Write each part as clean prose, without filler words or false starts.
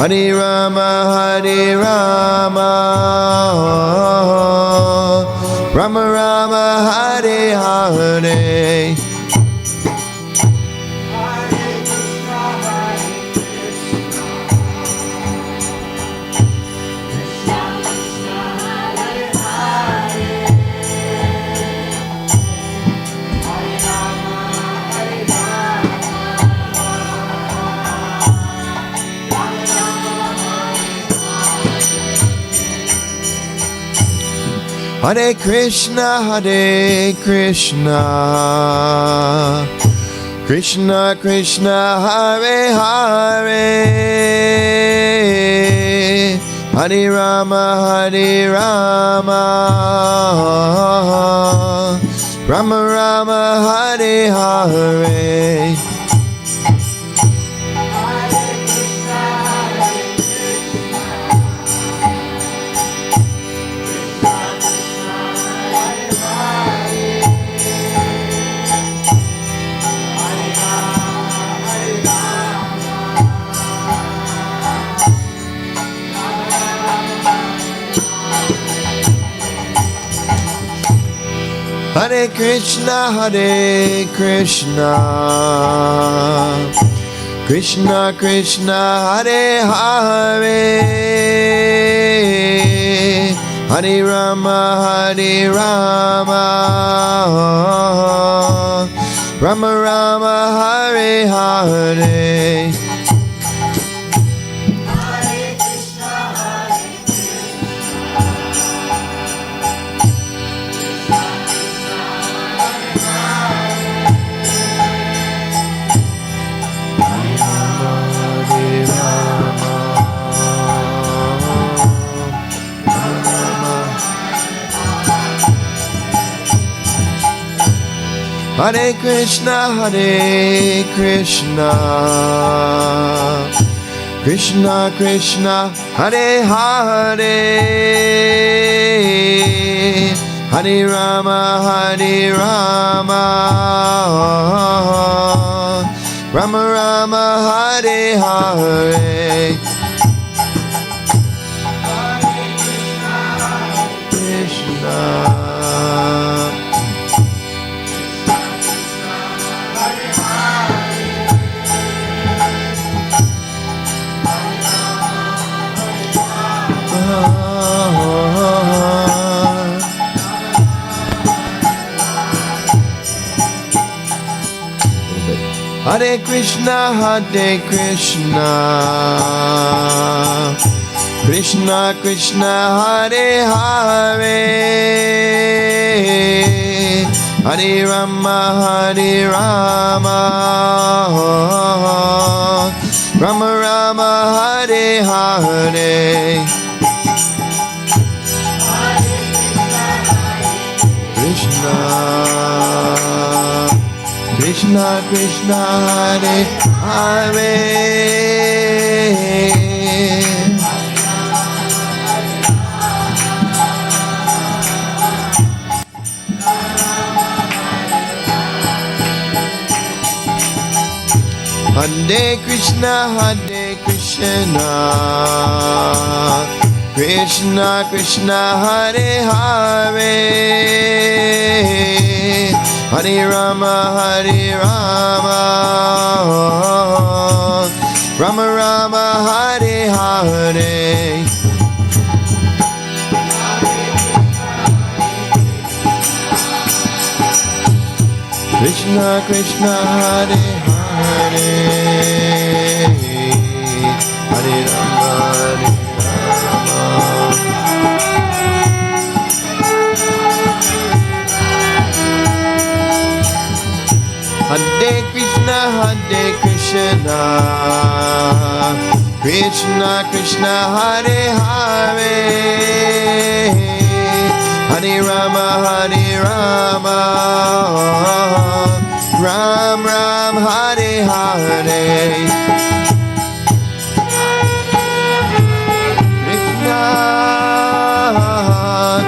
Hare Rama, Rama Rama, Hare Hare. Hare Krishna, Krishna Krishna, Hare Hare, Hare Rama, Rama Rama, Hare Hare. Hare Krishna, Krishna Krishna, Hare Hare, Hare Rama, Rama Rama, Hare Hare. Hare Krishna, Krishna Krishna, Hare Hare, Hare Rama, Rama Rama, Hare Hare. Krishna. Hare Krishna, Krishna Krishna, Hare Hare, Hare Rama, Rama Rama, Hare Hare. Krishna Krishna Krishna, Hare Hare, Hare Krishna, Krishna Krishna, Hare Hare, Hare Rama, Rama Rama, Hare Hare. Krishna Krishna, Hare Hare, Hare Rama, Hare Krishna, Krishna Krishna, Hare Hare, Hare Rama, Ram Ram, Hare Hare. Krishna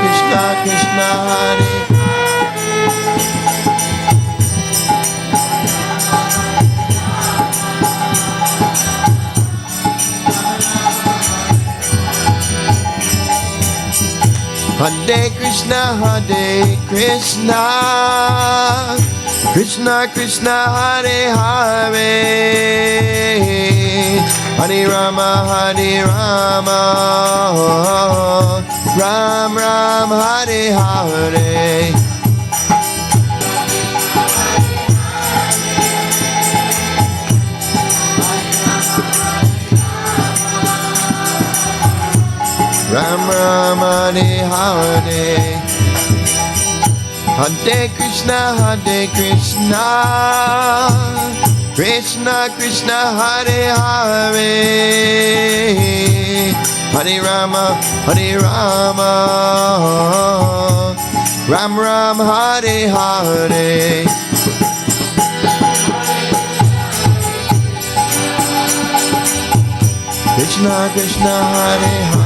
Krishna Krishna, Hare Hare Krishna, Krishna Krishna, Hare Hare, Hare Rama, Ram Ram, Hare Hare. Ram Ram, Hare Hare. Hare Krishna, Krishna Krishna, Hare Hare, Hare Rama, Ram Ram, Hare Hare. Krishna Krishna, Hare Hare.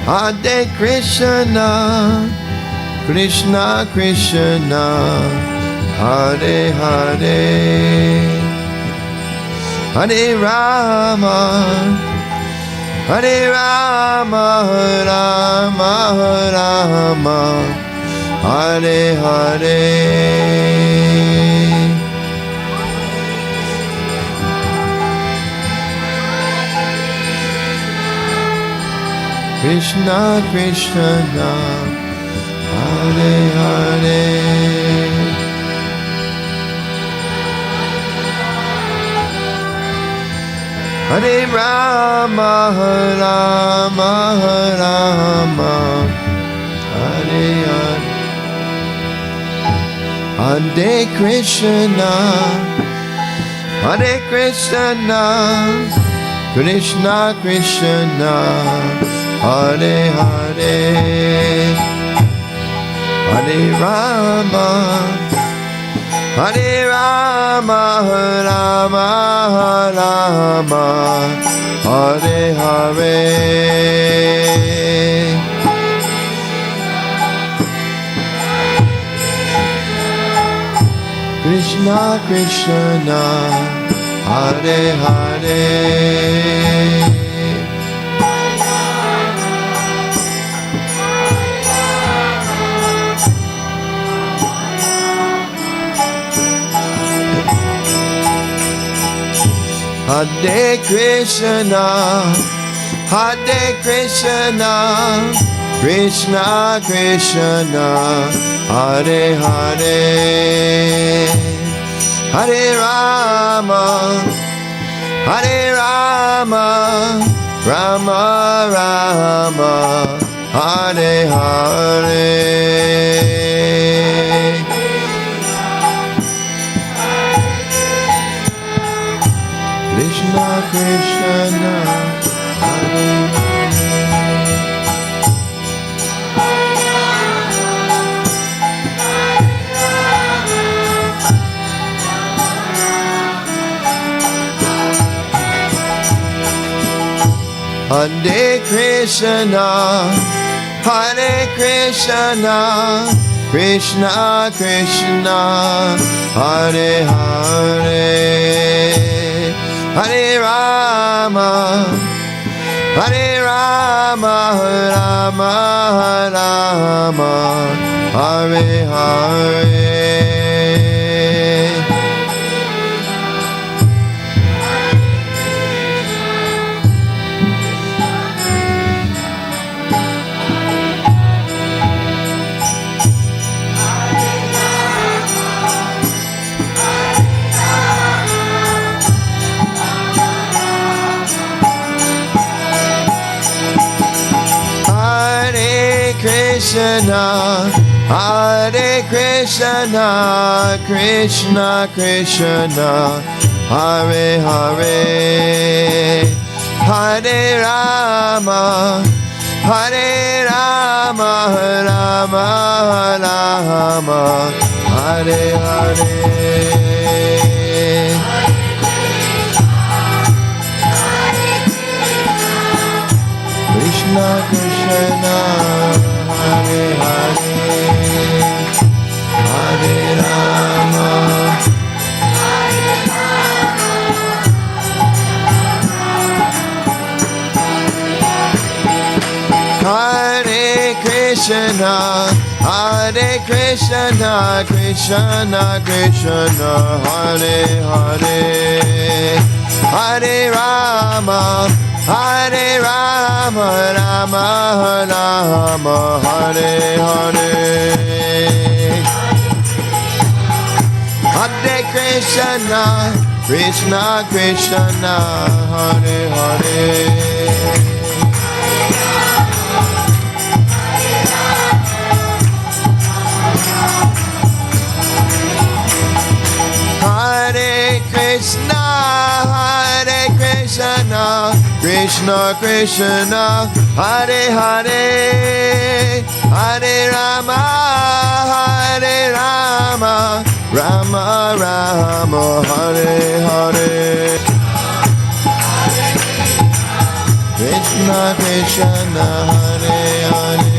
Hare Krishna, Krishna Krishna, Hare Hare, Hare Rama, Rama Rama, Hare Hare. Krishna Krishna, Hare Hare. Hare Rama, Rama, Hare Hare. Hare Krishna, Krishna Krishna, Hare Hare, Hare Rama, Rama Rama, Hare Hare. Krishna Krishna, Hare Hare. Hare Krishna, Krishna Krishna, Hare Hare, Hare Rama, Rama Rama, Hare Hare. Krishna Krishna, Hare Krishna, Krishna Krishna, Hare Hare, Hare Rama, Rama Rama, Hare Hare. Krishna, Krishna Krishna, Hare Hare, Hare Rama, Rama Rama, Hare Hare. Krishna Krishna, Krishna, Hare Krishna, Krishna Krishna, Hare Hare, Hare Rama, Hare Rama, Rama Rama, Hare Hare. Hare Krishna, Krishna Krishna, Hare Hare. Hare Krishna, Krishna Krishna, Hare Hare, Hare Rama, Rama Rama, Hare Hare. Krishna Krishna, Hare Hare.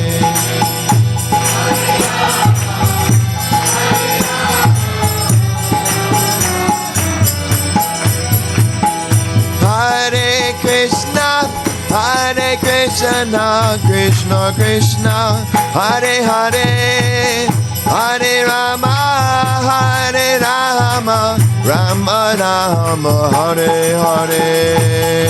Hare Krishna, Krishna Krishna, Hare Hare, Hare Rama, Rama Rama, Hare Hare.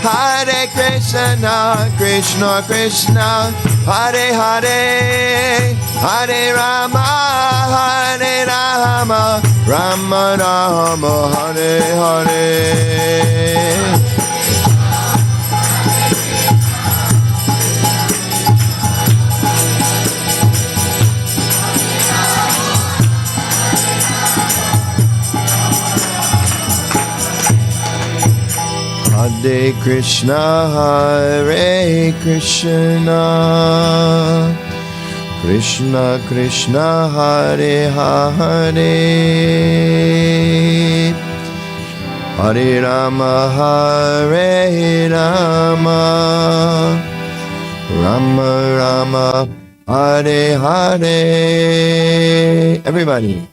Hare Krishna, Krishna Krishna, Hare Hare, Hare Rama, Rama Rama, Hare Hare. Hare Krishna, Hare Krishna, Krishna Krishna, Hare Hare, Hare Rama, Rama Rama, Hare Hare. Everybody.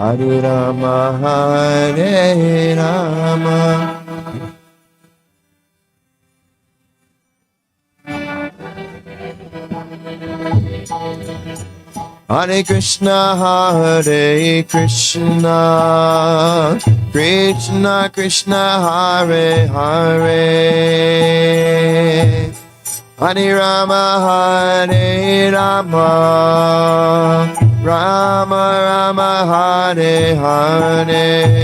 Hare Rama, Hare Rama. Hare Krishna, Hare Krishna, Krishna Krishna, Hare Hare, Hare Rama, Rama Rama, Hare Hare.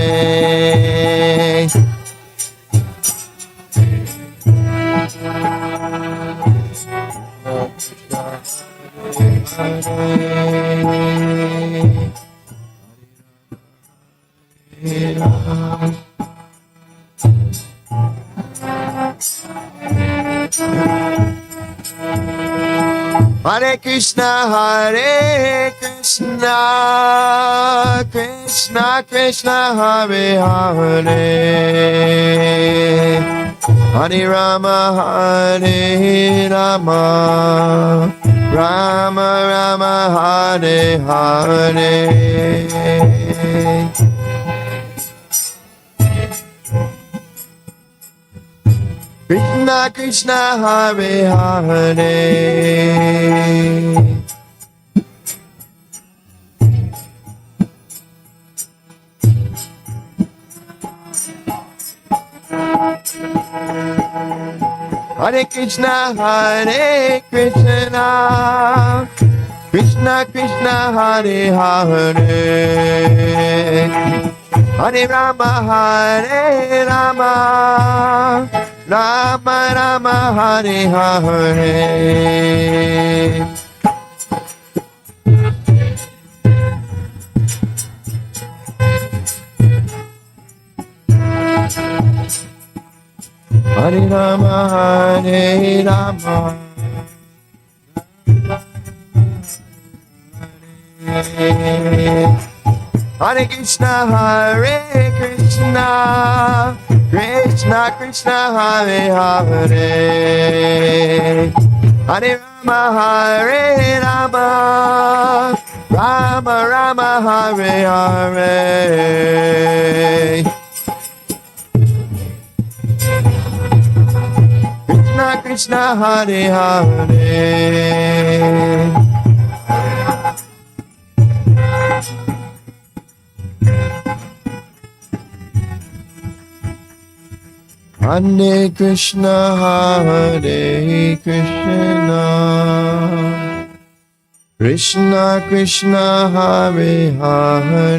Hare Krishna, Krishna Krishna, Hare Hare, Hare Rama, Rama Rama, Hare Hare. Krishna Krishna, Hare Hare. Hare Krishna, Krishna Krishna, Hare Hare, Hare Rama, Rama Rama, Hare Hare. Hare Rama, Hare Krishna, Hare Krishna, Krishna Krishna, Hare Hare, Hare Rama, Hare Rama, Rama Rama, Hare Hare. Krishna Krishna, Hare Hare. Hare Krishna, Hare Krishna, Krishna Krishna, Hare Hare,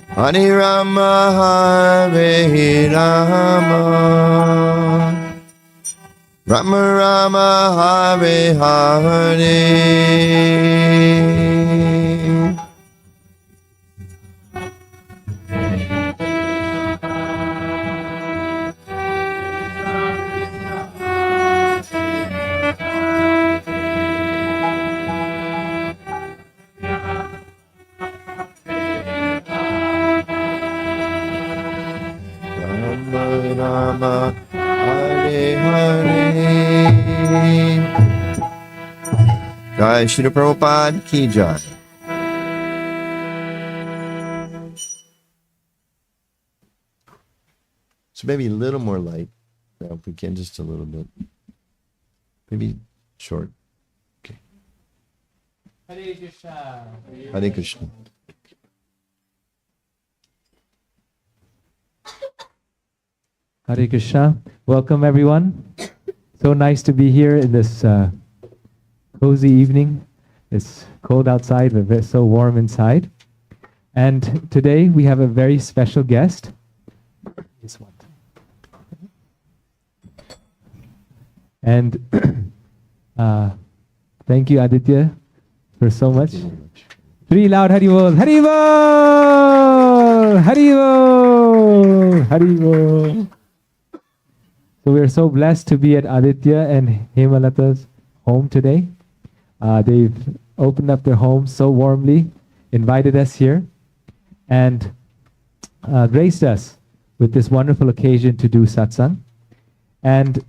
Hare Rama, Hare Rama, Rama Rama, Hare Hare. Rama, Hare Hare. Jai Shri Prabhupada Ki Jai. So maybe a little more light. Now, if we can, just a little bit. Maybe short. Okay. Hare Krishna. Hare Krishna. Hare Krishna. Welcome everyone. So nice to be here in this cozy evening. It's cold outside, but it's so warm inside. And today we have a very special guest. This one. And thank you, Aditya, for so much. Three loud Haribol. Haribol! Haribol! Haribol! So we are so blessed to be at Aditya and Hemalata's home today. They've opened up their home so warmly, invited us here, and graced us with this wonderful occasion to do satsang. And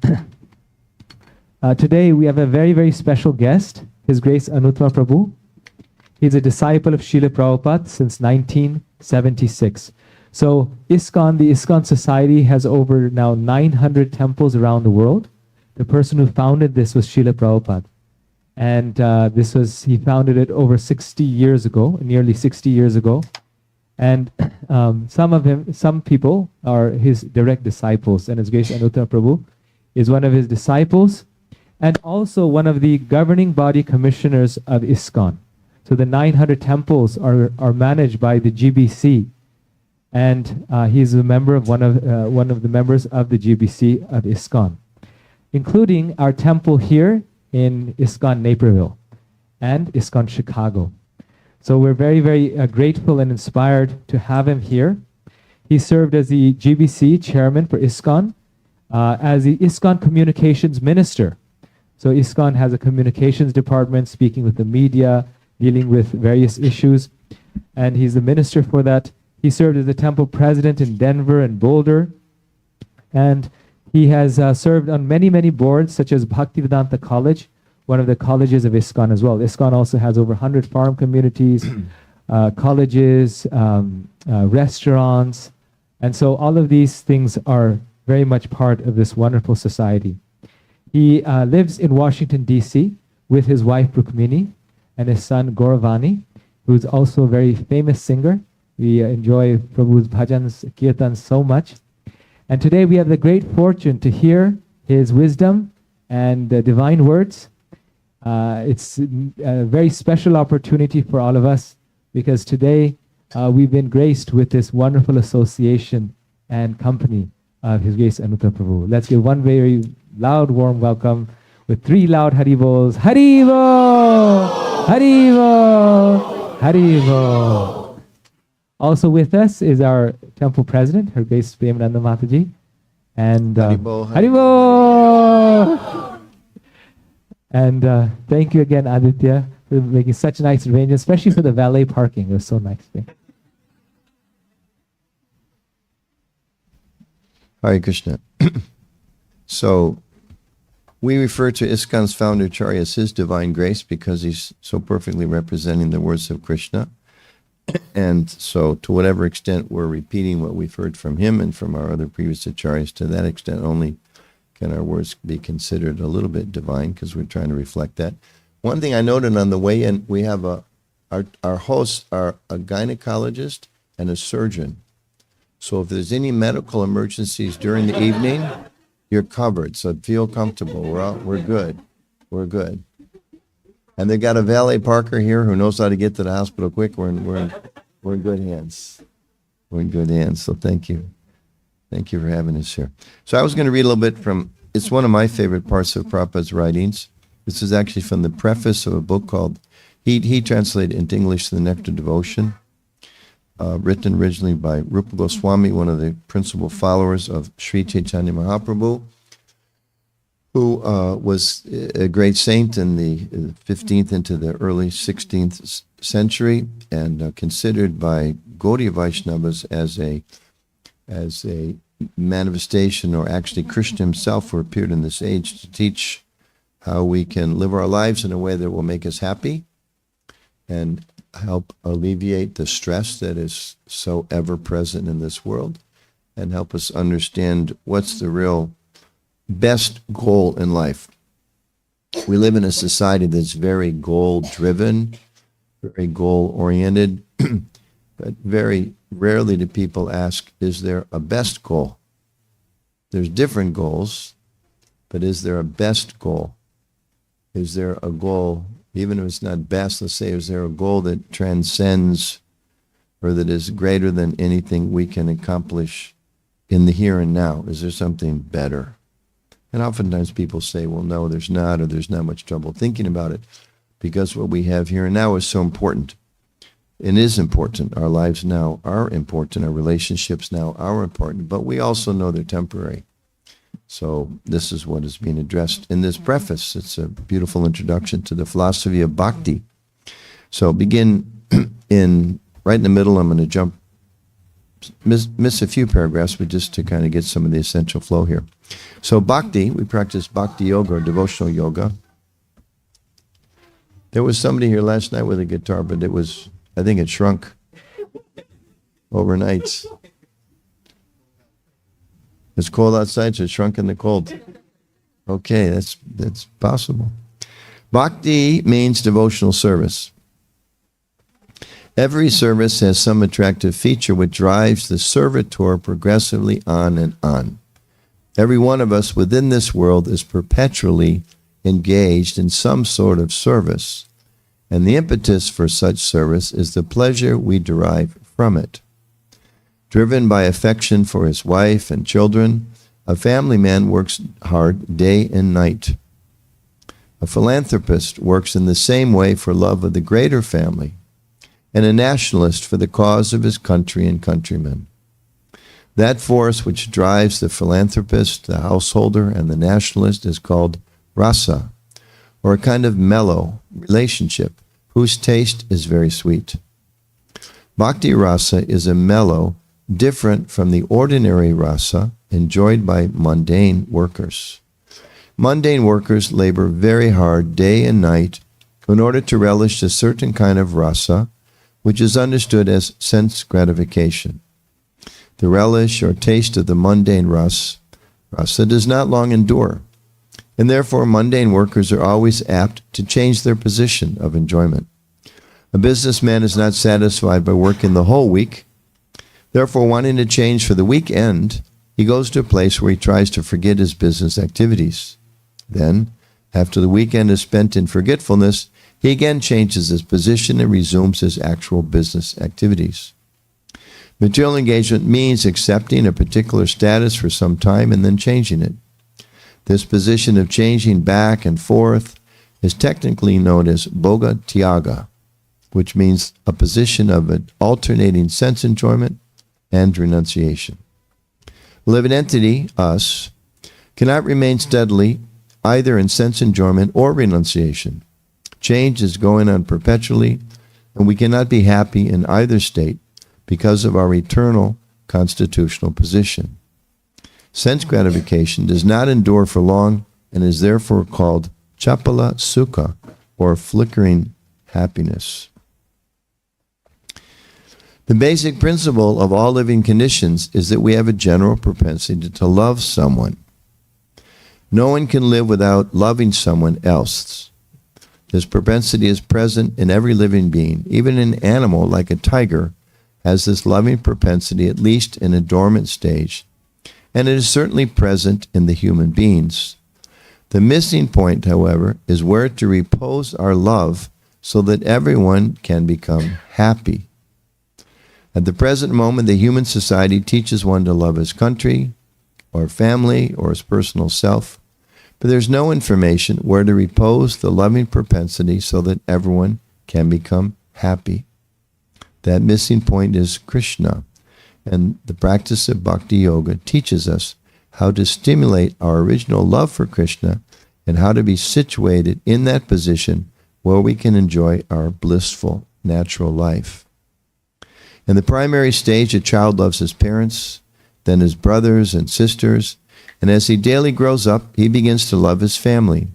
today we have a very, very special guest, His Grace Anuttama Prabhu. He's a disciple of Srila Prabhupada since 1976. So ISKCON, the ISKCON Society, has over now 900 temples around the world. The person who founded this was Srila Prabhupada. And he founded it over 60 years ago, nearly 60 years ago. And some people are his direct disciples. And His Grace Anuttama Prabhu is one of his disciples and also one of the governing body commissioners of ISKCON. So the 900 temples are managed by the GBC. And he's a member of one of the members of the GBC of ISKCON, including our temple here in ISKCON Naperville and ISKCON Chicago. So we're very, very grateful and inspired to have him here. He served as the GBC chairman for ISKCON, as the ISKCON communications minister. So ISKCON has a communications department speaking with the media, dealing with various issues, and he's the minister for that. He served as the temple president in Denver and Boulder, and he has served on many, many boards, such as Bhaktivedanta College, one of the colleges of ISKCON as well. ISKCON also has over 100 farm communities, colleges, restaurants, and so all of these things are very much part of this wonderful society. He lives in Washington, D.C. with his wife Rukmini and his son Gauravani, who's also a very famous singer. We enjoy Prabhu's bhajans, kirtans so much. And today we have the great fortune to hear his wisdom and divine words. It's a very special opportunity for all of us because today we've been graced with this wonderful association and company of His Grace Anuttama Prabhu. Let's give one very loud, warm welcome with three loud Haribols. Haribo! Haribo! Haribo! Also with us is our temple president, Her Grace Premananda Mataji. And Haribo, Haribo! And thank you again, Aditya, for making such a nice arrangement, especially for the valet parking. It was so nice. Hare Krishna. So, we refer to ISKCON's founder Acharya as His Divine Grace because he's so perfectly representing the words of Krishna. And so, to whatever extent we're repeating what we've heard from him and from our other previous acharyas, to that extent only can our words be considered a little bit divine, because we're trying to reflect that. One thing I noted on the way in, we have our hosts are a gynecologist and a surgeon. So if there's any medical emergencies during the evening, you're covered. So feel comfortable. We're good. We're good. And they got a valet parker here who knows how to get to the hospital quick. We're in good hands. We're in good hands. So thank you. Thank you for having us here. So I was going to read a little bit from, it's one of my favorite parts of Prabhupada's writings. This is actually from the preface of a book called, he translated into English, The Nectar Devotion, written originally by Rupa Goswami, one of the principal followers of Sri Chaitanya Mahaprabhu, who was a great saint in the 15th into the early 16th century, and considered by Gaudiya Vaishnavas as a manifestation, or actually Krishna himself, who appeared in this age to teach how we can live our lives in a way that will make us happy and help alleviate the stress that is so ever present in this world, and help us understand what's the real best goal in life. We live in a society that's very goal-driven, very goal-oriented, but very rarely do people ask, is there a best goal? There's different goals, but is there a best goal? Is there a goal, even if it's not best, let's say, is there a goal that transcends or that is greater than anything we can accomplish in the here and now? Is there something better? And oftentimes people say, well, no, there's not, or there's not much trouble thinking about it, because what we have here and now is so important. It is important. Our lives now are important. Our relationships now are important, but we also know they're temporary. So this is what is being addressed in this preface. It's a beautiful introduction to the philosophy of bhakti. So begin right in the middle. I'm going to miss a few paragraphs, but just to kind of get some of the essential flow here. So bhakti, we practice bhakti yoga, or devotional yoga. There was somebody here last night with a guitar, but I think it shrunk overnight. It's cold outside, so it shrunk in the cold. Okay, that's possible. Bhakti means devotional service. Every service has some attractive feature which drives the servitor progressively on and on. Every one of us within this world is perpetually engaged in some sort of service, and the impetus for such service is the pleasure we derive from it. Driven by affection for his wife and children, a family man works hard day and night. A philanthropist works in the same way for love of the greater family, and a nationalist for the cause of his country and countrymen. That force which drives the philanthropist, the householder, and the nationalist is called rasa, or a kind of mellow relationship whose taste is very sweet. Bhakti rasa is a mellow different from the ordinary rasa enjoyed by mundane workers. Mundane workers labor very hard day and night in order to relish a certain kind of rasa, which is understood as sense gratification. The relish or taste of the mundane rasa does not long endure, and therefore mundane workers are always apt to change their position of enjoyment. A businessman is not satisfied by working the whole week. Therefore, wanting to change for the weekend, he goes to a place where he tries to forget his business activities. Then, after the weekend is spent in forgetfulness, he again changes his position and resumes his actual business activities. Material engagement means accepting a particular status for some time and then changing it. This position of changing back and forth is technically known as bhoga tyaga, which means a position of an alternating sense enjoyment and renunciation. A living entity, us, cannot remain steadily either in sense enjoyment or renunciation. Change is going on perpetually, and we cannot be happy in either state because of our eternal constitutional position. Sense gratification does not endure for long and is therefore called chapala sukha, or flickering happiness. The basic principle of all living conditions is that we have a general propensity to love someone. No one can live without loving someone else. This propensity is present in every living being. Even an animal like a tiger has this loving propensity, at least in a dormant stage, and it is certainly present in the human beings. The missing point, however, is where to repose our love so that everyone can become happy. At the present moment, the human society teaches one to love his country, or family, or his personal self, but there's no information where to repose the loving propensity so that everyone can become happy. That missing point is Krishna, and the practice of Bhakti Yoga teaches us how to stimulate our original love for Krishna and how to be situated in that position where we can enjoy our blissful natural life. In the primary stage, a child loves his parents, then his brothers and sisters, and as he daily grows up, he begins to love his family,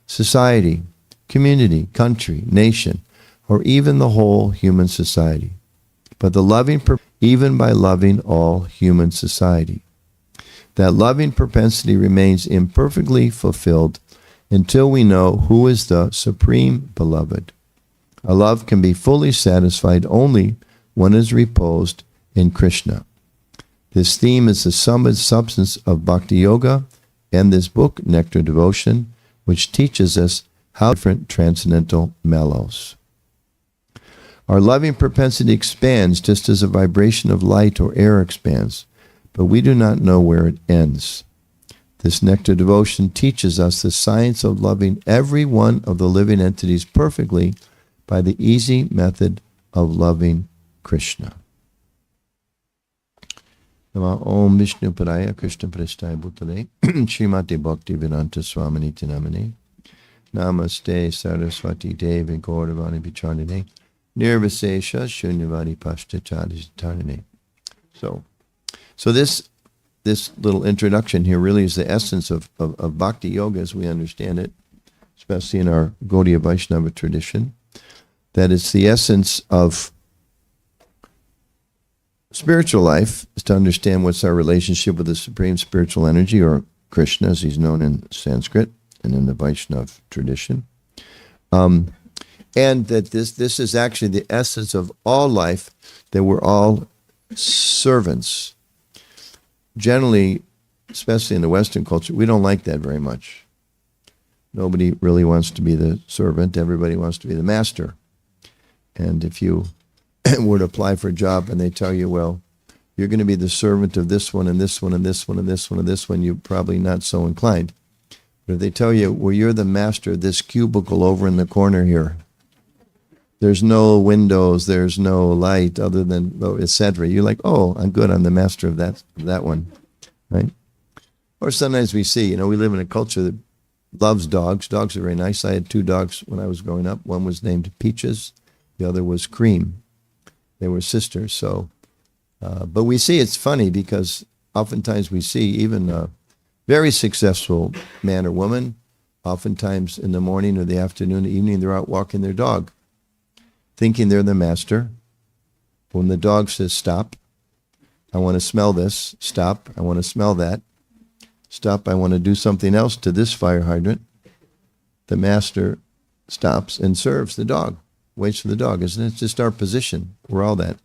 society, community, country, nation, or even the whole human society. But the loving, even by loving all human society. That loving propensity remains imperfectly fulfilled until we know who is the Supreme Beloved. Our love can be fully satisfied only when it is reposed in Krishna. This theme is the substance of Bhakti Yoga and this book, Nectar Devotion, which teaches us how different transcendental mellows. Our loving propensity expands just as a vibration of light or air expands, but we do not know where it ends. This nectar devotion teaches us the science of loving every one of the living entities perfectly by the easy method of loving Krishna. Nama Om Vishnu Paraya Krishna Prasthaya Bhutale Srimati Bhakti Vedanta Swaminiti Namane Namaste Saraswati Devi Gauravani Vicharnine Nirvasesha Shunyavadi Pashtacharistarine. So this little introduction here really is the essence of Bhakti Yoga as we understand it, especially in our Gaudiya Vaishnava tradition, that it's the essence of spiritual life is to understand what's our relationship with the supreme spiritual energy, or Krishna as he's known in Sanskrit and in the Vaishnava tradition. And that this is actually the essence of all life, that we're all servants. Generally, especially in the Western culture, we don't like that very much. Nobody really wants to be the servant. Everybody wants to be the master. And if you were to apply for a job and they tell you, well, you're going to be the servant of this one and this one and this one and this one and this one, you're probably not so inclined. But if they tell you, well, you're the master of this cubicle over in the corner here, there's no windows, there's no light other than, etc. You're like, oh, I'm good, I'm the master of that one, right? Or sometimes we see, we live in a culture that loves dogs. Dogs are very nice. I had 2 dogs when I was growing up. One was named Peaches, the other was Cream. They were sisters. So, but we see it's funny because oftentimes we see even a very successful man or woman, oftentimes in the morning or the afternoon or evening, they're out walking their dog, thinking they're the master. When the dog says, stop, I want to smell this, stop, I want to smell that, stop, I want to do something else to this fire hydrant, the master stops and serves the dog, waits for the dog. Isn't it? It's just our position. We're all that.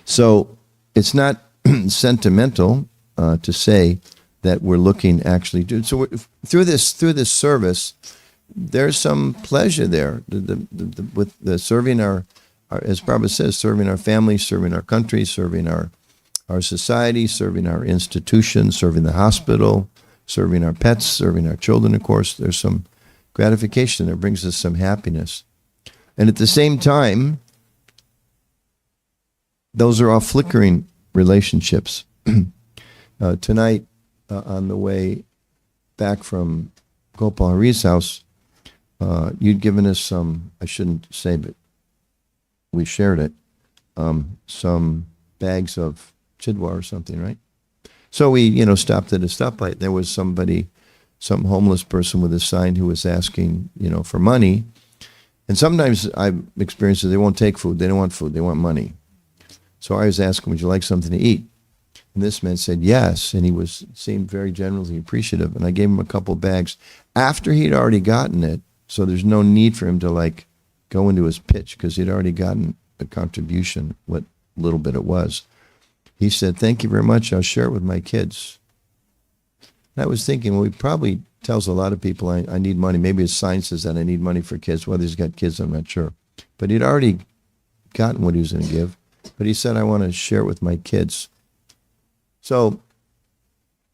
So it's not sentimental to say that we're looking actually to. So through this service, there's some pleasure there with the serving our, as Prabhu says, serving our family, serving our country, serving our society, serving our institutions, serving the hospital, serving our pets, serving our children, of course. There's some gratification that brings us some happiness. And at the same time, those are all flickering relationships. Tonight, on the way back from Gopal Hari's house, you'd given us some, I shouldn't say, but we shared it, some bags of chidwa or something, right? So we, stopped at a stoplight. There was some homeless person with a sign who was asking, for money. And sometimes I've experienced that they won't take food. They don't want food. They want money. So I was asking, would you like something to eat? And this man said yes, and he seemed very generally appreciative. And I gave him a couple bags after he'd already gotten it, so there's no need for him to go into his pitch because he'd already gotten a contribution, what little bit it was. He said, "Thank you very much. I'll share it with my kids." And I was thinking, well, he probably tells a lot of people, I need money. Maybe his sign says that I need money for kids. Whether he's got kids, I'm not sure. But he'd already gotten what he was going to give. But he said, I want to share it with my kids. So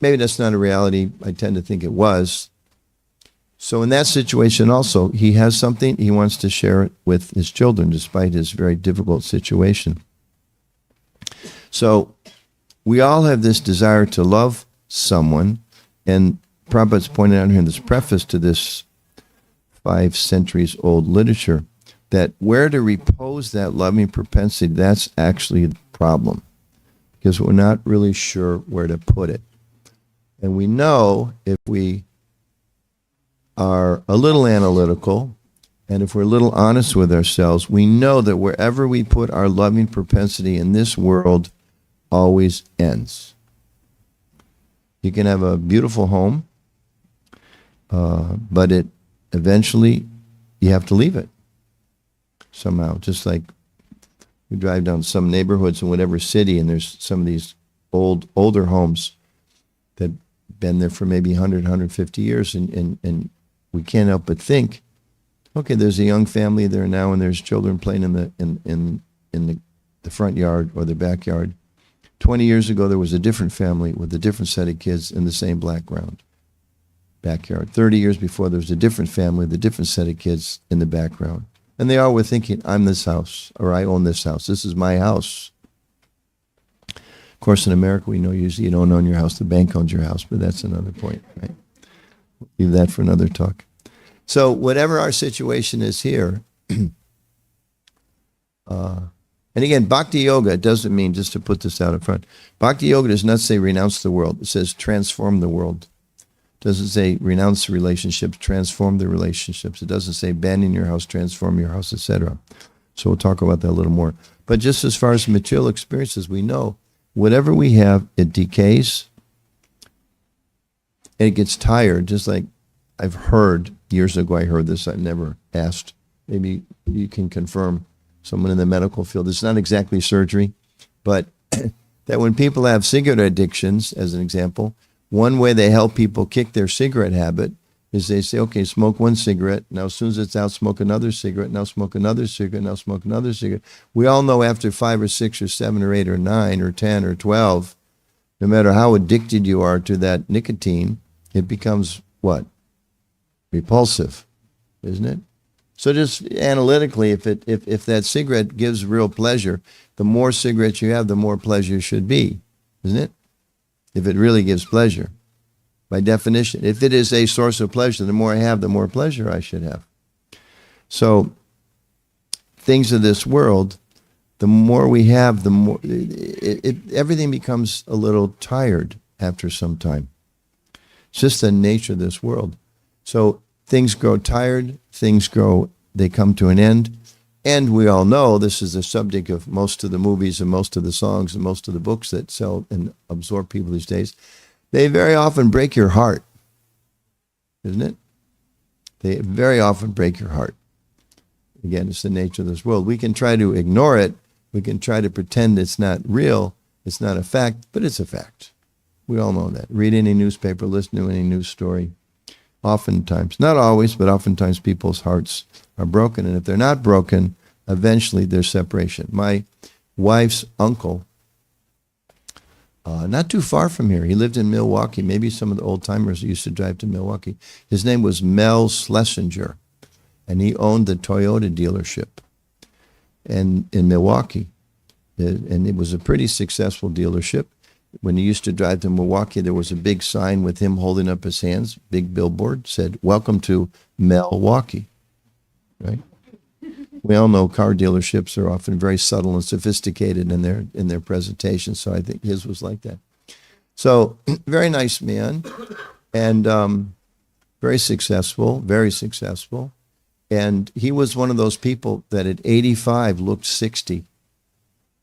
maybe that's not a reality. I tend to think it was. So in that situation also, he has something, he wants to share it with his children despite his very difficult situation. So we all have this desire to love someone, and Prabhupada's pointed out here in this preface to this 5 centuries old literature that where to repose that loving propensity, that's actually the problem, because we're not really sure where to put it. And we know if we are a little analytical, and if we're a little honest with ourselves, we know that wherever we put our loving propensity in this world always ends. You can have a beautiful home, but it eventually you have to leave it somehow. Just like we drive down some neighborhoods in whatever city, and there's some of these older homes that been there for maybe 100, 150 years, and we can't help but think, okay, there's a young family there now, and there's children playing in the front yard or the backyard. 20 years ago, there was a different family with a different set of kids in the same backyard. 30 years before, there was a different family with a different set of kids in the background. And they all were thinking, I'm this house, or I own this house. This is my house. Of course, in America, we know usually you don't own your house. The bank owns your house, but that's another point, right? Leave that for another talk. So whatever our situation is here, and again, Bhakti Yoga, it doesn't mean, just to put this out in front, Bhakti Yoga does not say renounce the world. It says transform the world. It doesn't say renounce the relationships, transform the relationships. It doesn't say abandon your house, transform your house, etc. So we'll talk about that a little more. But just as far as material experiences, we know whatever we have, it decays, and it gets tired, just like I've heard, years ago I heard this, I've never asked. Maybe you can confirm, someone in the medical field. It's not exactly surgery, but that when people have cigarette addictions, as an example, one way they help people kick their cigarette habit is they say, okay, smoke one cigarette. Now, as soon as it's out, smoke another cigarette. Now smoke another cigarette. Now smoke another cigarette. We all know after 5 or 6 or 7 or 8 or 9 or 10 or 12, no matter how addicted you are to that nicotine, it becomes what? Repulsive, isn't it? So just analytically, if that cigarette gives real pleasure, the more cigarettes you have, the more pleasure should be, isn't it? If it really gives pleasure, by definition. If it is a source of pleasure, the more I have, the more pleasure I should have. So things of this world, the more we have, the more everything becomes a little tired after some time. It's just the nature of this world. So things grow tired, they come to an end. And we all know this is the subject of most of the movies and most of the songs and most of the books that sell and absorb people these days. They very often break your heart, isn't it? They very often break your heart. Again, it's the nature of this world. We can try to ignore it. We can try to pretend it's not real. It's not a fact, but it's a fact. We all know that. Read any newspaper, listen to any news story. Oftentimes, not always, but oftentimes people's hearts are broken. And if they're not broken, eventually there's separation. My wife's uncle, not too far from here, he lived in Milwaukee. Maybe some of the old timers used to drive to Milwaukee. His name was Mel Schlesinger, and he owned the Toyota dealership in Milwaukee. And it was a pretty successful dealership. when he used to drive to Milwaukee, there was a big sign with him holding up his hands, big billboard, said, "Welcome to Milwaukee." Right? We all know car dealerships are often very subtle and sophisticated in their presentation, so I think his was like that. So, very nice man, and very successful, very successful. And he was one of those people that at 85 looked 60,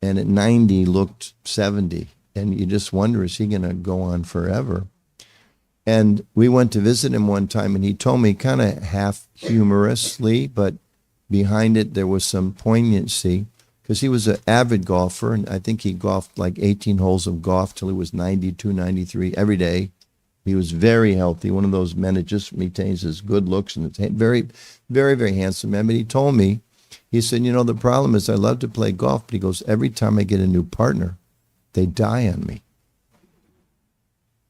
and at 90 looked 70. And you just wonder, is he going to go on forever? And we went to visit him one time, and he told me kind of half humorously, but behind it there was some poignancy, because he was an avid golfer, and I think he golfed like 18 holes of golf till he was 92, 93 every day. He was very healthy, one of those men that just retains his good looks, and it's very, very, very handsome man. But he told me, he said, the problem is I love to play golf, but he goes, every time I get a new partner, they die on me.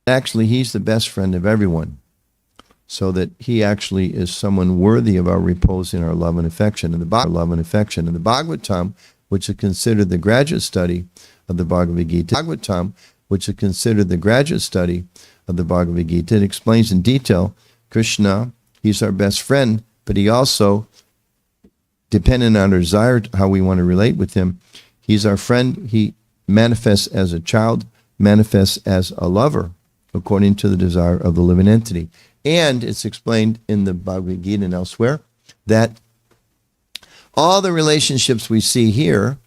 Actually, he's the best friend of everyone, so that he actually is someone worthy of our repose in our love and affection. And the Bhagavatam, which is considered the graduate study of the Bhagavad Gita, it explains in detail Krishna. He's our best friend, but he also, depending on our desire, how we want to relate with him, he's our friend. He manifests as a child, manifests as a lover, according to the desire of the living entity. And it's explained in the Bhagavad Gita and elsewhere that all the relationships we see here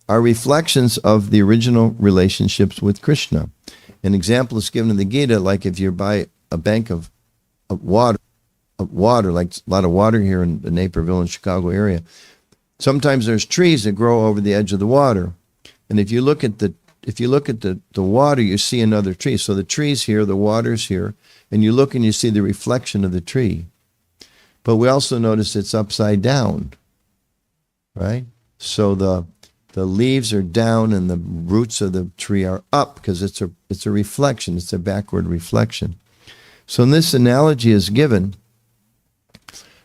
are reflections of the original relationships with Krishna. An example is given in the Gita, like if you buy a bank of water, like a lot of water here in the Naperville and Chicago area. Sometimes there's trees that grow over the edge of the water. And if you look at the water, you see another tree. So the tree's here, the water's here, and you look and you see the reflection of the tree. But we also notice it's upside down, right? So the leaves are down and the roots of the tree are up, because it's a reflection, it's a backward reflection. So this analogy is given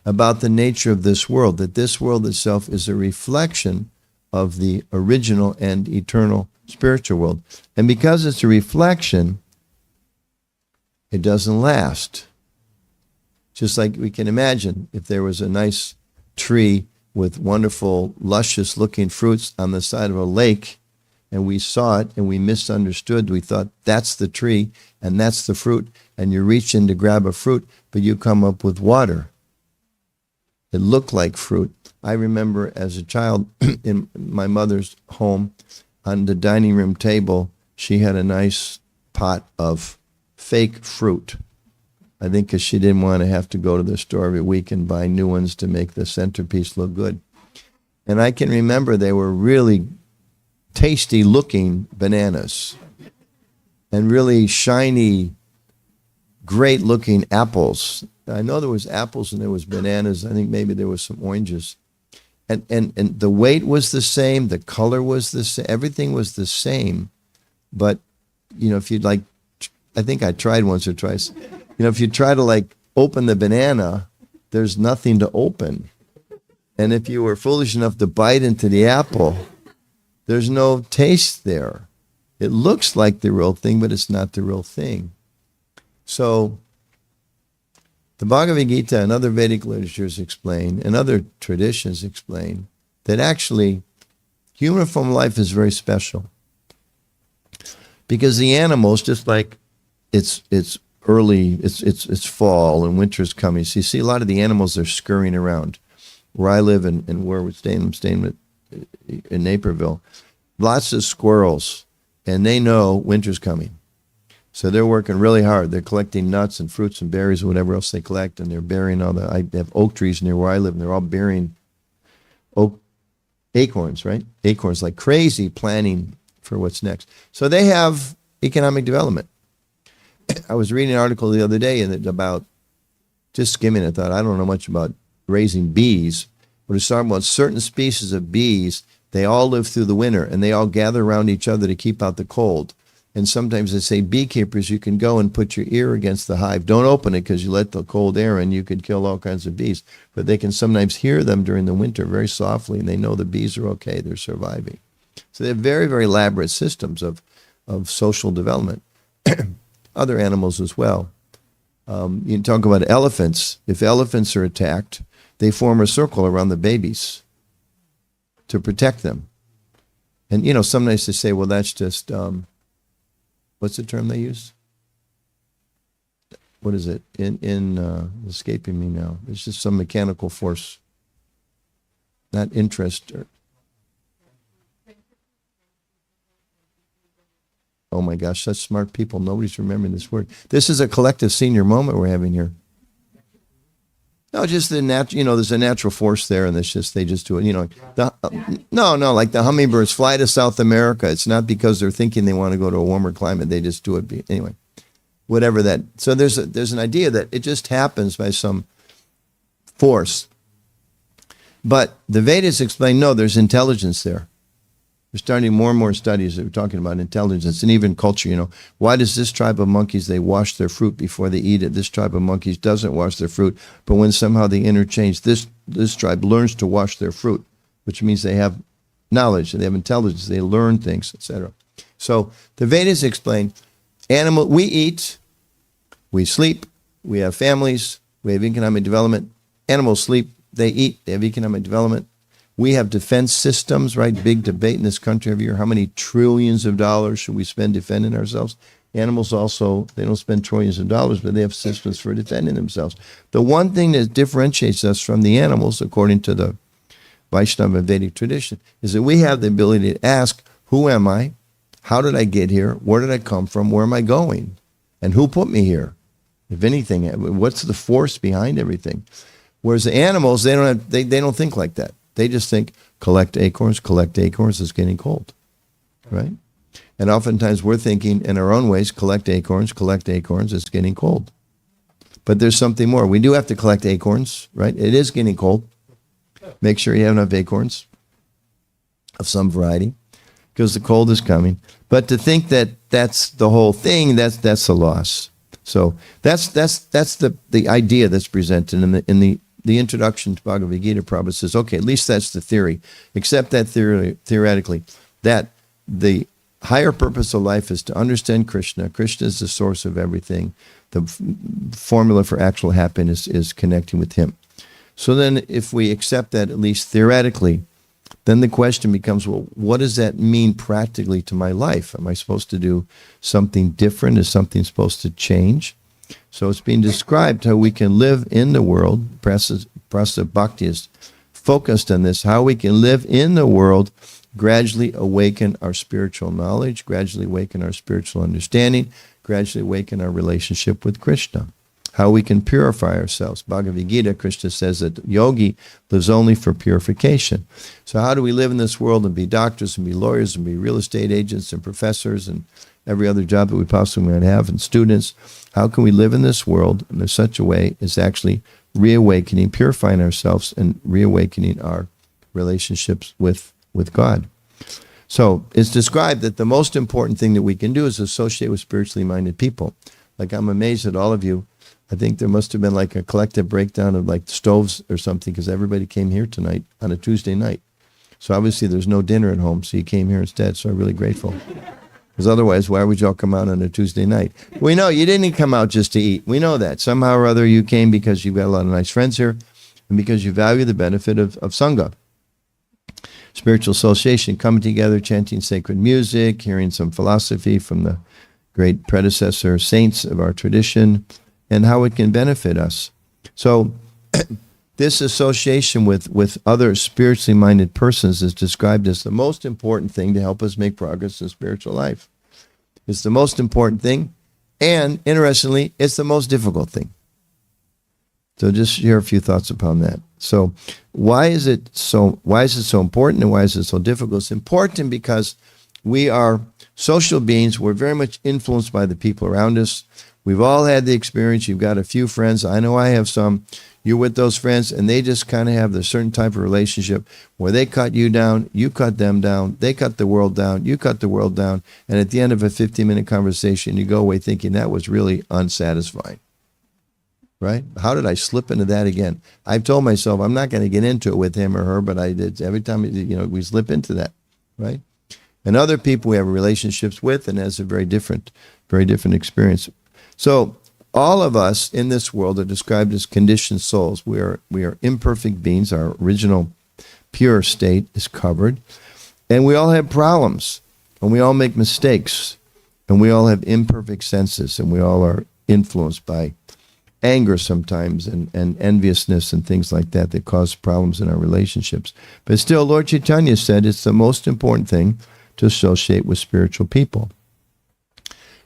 about the nature of this world, that this world itself is a reflection of the original and eternal spiritual world. And because it's a reflection, it doesn't last. Just like we can imagine if there was a nice tree with wonderful, luscious looking fruits on the side of a lake, and we saw it and we misunderstood. We thought that's the tree and that's the fruit, and you reach in to grab a fruit, but you come up with water. It looked like fruit. I remember as a child in my mother's home, on the dining room table, she had a nice pot of fake fruit. I think because she didn't want to have to go to the store every week and buy new ones to make the centerpiece look good. And I can remember they were really tasty looking bananas and really shiny, great looking apples. I know there was apples and there was bananas. I think maybe there was some oranges. And the weight was the same, the color was the same, everything was the same. But, if you'd like, I think I tried once or twice, if you try to open the banana, there's nothing to open. And if you were foolish enough to bite into the apple, there's no taste there. It looks like the real thing, but it's not the real thing. So the Bhagavad Gita and other Vedic literatures explain, and other traditions explain, that actually human form life is very special. Because the animals, just like it's fall and winter's coming. So you see a lot of the animals are scurrying around. Where I live and where I'm staying in Naperville, lots of squirrels, and they know winter's coming. So they're working really hard. They're collecting nuts and fruits and berries and whatever else they collect, and they're burying I have oak trees near where I live, and they're all burying acorns, right? Acorns like crazy, planning for what's next. So they have economic development. I was reading an article the other day about, just skimming it, thought, I don't know much about raising bees, but it's talking about certain species of bees. They all live through the winter, and they all gather around each other to keep out the cold. And sometimes they say, beekeepers, you can go and put your ear against the hive. Don't open it, because you let the cold air in, you could kill all kinds of bees. But they can sometimes hear them during the winter very softly, and they know the bees are okay, they're surviving. So they have very, very elaborate systems of of social development. Other animals as well. You talk about elephants. If elephants are attacked, they form a circle around the babies to protect them. And, sometimes they say, well, that's just, what's the term they use? What is it? Escaping me now. It's just some mechanical force. Not interest. Oh my gosh, such smart people. Nobody's remembering this word. This is a collective senior moment we're having here. No, just there's a natural force there, and they just do it. Like the hummingbirds fly to South America. It's not because they're thinking they want to go to a warmer climate. They just do it. Anyway, whatever that. So there's an idea that it just happens by some force. But the Vedas explain, no, there's intelligence there. We're starting more and more studies that are talking about intelligence and even culture. Why does this tribe of monkeys, they wash their fruit before they eat it? This tribe of monkeys doesn't wash their fruit, but when somehow they interchange, this tribe learns to wash their fruit, which means they have knowledge, they have intelligence, they learn things, etc. So the Vedas explain, we eat, we sleep, we have families, we have economic development. Animals sleep, they eat, they have economic development. We have defense systems, right? Big debate in this country every year. How many trillions of dollars should we spend defending ourselves? Animals also, they don't spend trillions of dollars, but they have systems for defending themselves. The one thing that differentiates us from the animals, according to the Vaishnava Vedic tradition, is that we have the ability to ask, who am I? How did I get here? Where did I come from? Where am I going? And who put me here? If anything, what's the force behind everything? Whereas the animals, they don't think like that. They just think, collect acorns, it's getting cold, right? And oftentimes we're thinking in our own ways, collect acorns, it's getting cold. But there's something more. We do have to collect acorns, right? It is getting cold. Make sure you have enough acorns of some variety because the cold is coming. But to think that that's the whole thing, that's a loss. So that's the idea that's presented in the introduction to Bhagavad Gita. Prabhupada says, okay, at least that's the theory. Accept that theoretically, that the higher purpose of life is to understand Krishna. Krishna is the source of everything. The formula for actual happiness is connecting with him. So then if we accept that, at least theoretically, then the question becomes, well, what does that mean practically to my life? Am I supposed to do something different? Is something supposed to change? So it's being described how we can live in the world. Prasad Bhakti is focused on this, how we can live in the world, gradually awaken our spiritual knowledge, gradually awaken our spiritual understanding, gradually awaken our relationship with Krishna. How we can purify ourselves. Bhagavad Gita, Krishna says that yogi lives only for purification. So how do we live in this world and be doctors and be lawyers and be real estate agents and professors and every other job that we possibly might have and students? How can we live in this world in such a way as actually reawakening, purifying ourselves and reawakening our relationships with God? So it's described that the most important thing that we can do is associate with spiritually minded people. Like, I'm amazed at all of you. I think there must have been like a collective breakdown of like stoves or something because everybody came here tonight on a Tuesday night. So obviously there's no dinner at home, so you came here instead. So I'm really grateful. Because otherwise, why would y'all come out on a Tuesday night? We know you didn't come out just to eat. We know that. Somehow or other you came because you've got a lot of nice friends here and because you value the benefit of Sangha. Spiritual association, coming together, chanting sacred music, hearing some philosophy from the great predecessor saints of our tradition, and how it can benefit us. So this association with other spiritually minded persons is described as the most important thing to help us make progress in spiritual life. It's the most important thing, and interestingly, it's the most difficult thing. So just share a few thoughts upon that. So why is it so important and why is it so difficult? It's important because we are social beings. We're very much influenced by the people around us. We've all had the experience. You've got a few friends. I know I have some. You're with those friends, and they just kind of have the certain type of relationship where they cut you down, you cut them down, they cut the world down, you cut the world down, and at the end of a 15-minute conversation, you go away thinking that was really unsatisfying, right? How did I slip into that again? I've told myself I'm not going to get into it with him or her, but I did every time, we slip into that, right? And other people we have relationships with, and has a very different experience. So all of us in this world are described as conditioned souls. We are imperfect beings. Our original pure state is covered. And we all have problems. And we all make mistakes. And we all have imperfect senses. And we all are influenced by anger sometimes and enviousness and things like that that cause problems in our relationships. But still, Lord Chaitanya said it's the most important thing to associate with spiritual people.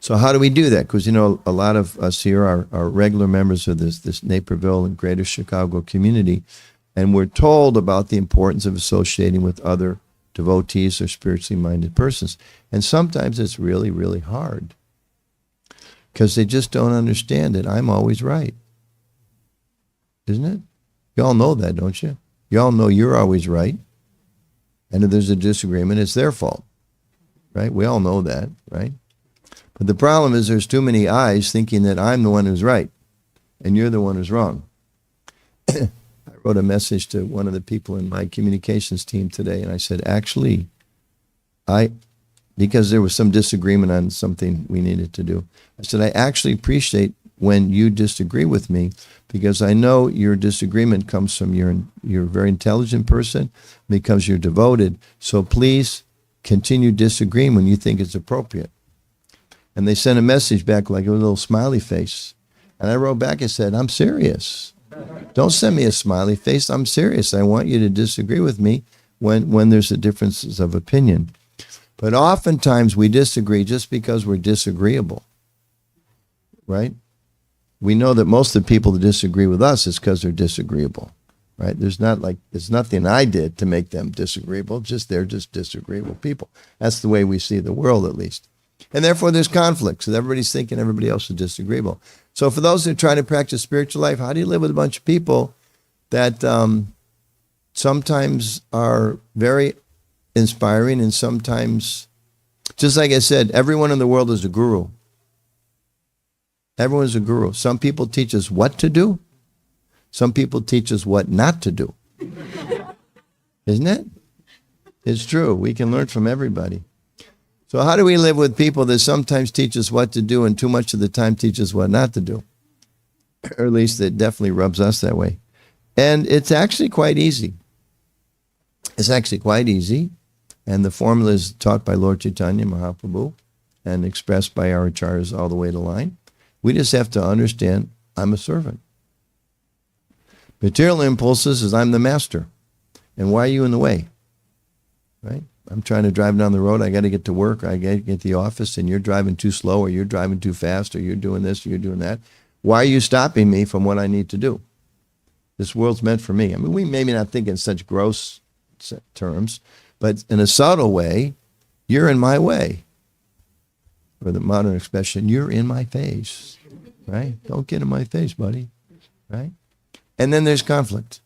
So how do we do that? Because, a lot of us here are regular members of this Naperville and Greater Chicago community, and we're told about the importance of associating with other devotees or spiritually minded persons. And sometimes it's really, really hard because they just don't understand that I'm always right. Isn't it? You all know that, don't you? You all know you're always right. And if there's a disagreement, it's their fault. Right? We all know that, right? But the problem is there's too many eyes thinking that I'm the one who's right and you're the one who's wrong. I wrote a message to one of the people in my communications team today, and I said, actually, because there was some disagreement on something we needed to do, I said, I actually appreciate when you disagree with me, because I know your disagreement comes from you're a very intelligent person, because you're devoted. So please continue disagreeing when you think it's appropriate. And they sent a message back like a little smiley face. And I wrote back and said, I'm serious. Don't send me a smiley face. I'm serious. I want you to disagree with me when there's a differences of opinion. But oftentimes we disagree just because we're disagreeable, right? We know that most of the people that disagree with us is because they're disagreeable, right? It's nothing I did to make them disagreeable, they're just disagreeable people. That's the way we see the world, at least. And therefore there's conflict, so everybody's thinking everybody else is disagreeable. So for those who are trying to practice spiritual life, how do you live with a bunch of people that sometimes are very inspiring and sometimes, just like I said, everyone in the world is a guru. Everyone is a guru. Some people teach us what to do. Some people teach us what not to do. Isn't it? It's true. We can learn from everybody. So how do we live with people that sometimes teach us what to do and too much of the time teach us what not to do? Or at least it definitely rubs us that way. And it's actually quite easy. It's actually quite easy. And the formula is taught by Lord Chaitanya Mahaprabhu and expressed by our acharyas all the way to line. We just have to understand I'm a servant. Material impulses is I'm the master. And why are you in the way? Right? I'm trying to drive down the road. I got to get to work. I got to get to the office, and you're driving too slow, or you're driving too fast, or you're doing this, or you're doing that. Why are you stopping me from what I need to do? This world's meant for me. I mean, we maybe not think in such gross terms, but in a subtle way, you're in my way. Or the modern expression, you're in my face, right? Don't get in my face, buddy, right? And then there's conflict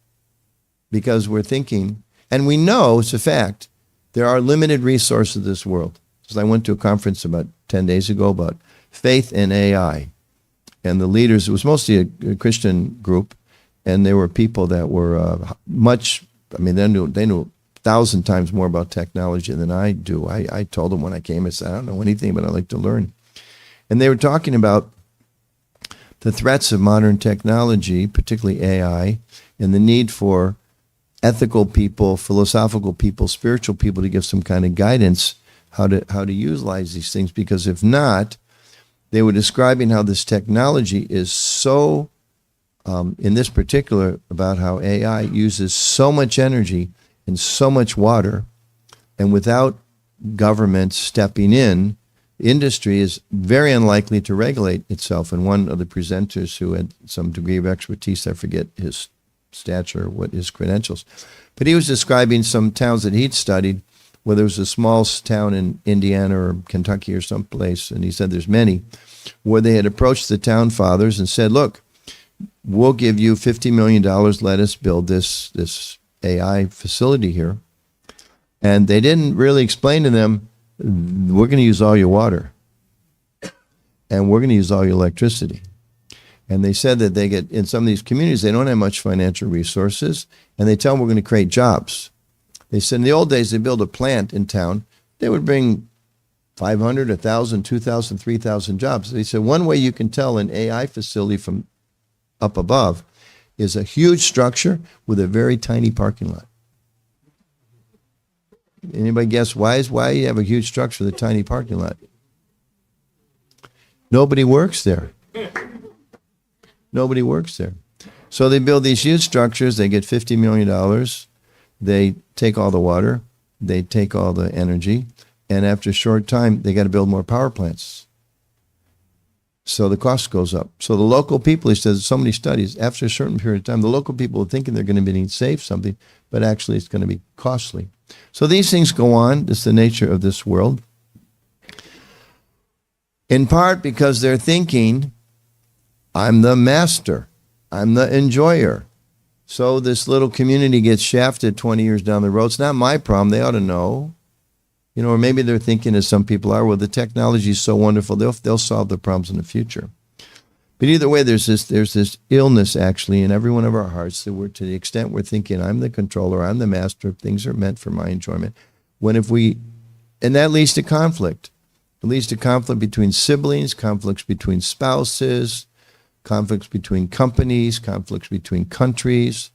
because we're thinking, and we know it's a fact, there are limited resources in this world. So I went to a conference about 10 days ago about faith and AI. And the leaders, it was mostly a Christian group, and there were people that were they knew 1,000 times more about technology than I do. I told them when I came, I said, I don't know anything, but I like to learn. And they were talking about the threats of modern technology, particularly AI, and the need for ethical people, philosophical people, spiritual people to give some kind of guidance how to utilize these things. Because if not, they were describing how this technology is so, in this particular, about how AI uses so much energy and so much water, and without government stepping in, industry is very unlikely to regulate itself. And one of the presenters who had some degree of expertise, I forget his stature, what his credentials, but he was describing some towns that he'd studied, where there was a small town in Indiana or Kentucky or someplace, and he said there's many, where they had approached the town fathers and said, look, we'll give you $50 million, let us build this AI facility here. And they didn't really explain to them, we're going to use all your water, and we're going to use all your electricity. And they said that they get, in some of these communities, they don't have much financial resources, and they tell them we're going to create jobs. They said in the old days, they built a plant in town, they would bring 500, 1,000, 2,000, 3,000 jobs. They said one way you can tell an AI facility from up above is a huge structure with a very tiny parking lot. Anybody guess why you have a huge structure with a tiny parking lot? Nobody works there. Nobody works there. So they build these huge structures. They get $50 million. They take all the water. They take all the energy. And after a short time, they got to build more power plants. So the cost goes up. So the local people, he says, so many studies, after a certain period of time, the local people are thinking they're going to be save something, but actually it's going to be costly. So these things go on. This is the nature of this world. In part because they're thinking, I'm the master. I'm the enjoyer. So this little community gets shafted 20 years down the road. It's not my problem. They ought to know. You know, or maybe they're thinking, as some people are, well, the technology is so wonderful, they'll solve the problems in the future. But either way, there's this illness actually in every one of our hearts that we're, to the extent we're thinking, I'm the controller, I'm the master, things are meant for my enjoyment. And that leads to conflict. It leads to conflict between siblings, conflicts between spouses, conflicts between companies, conflicts between countries.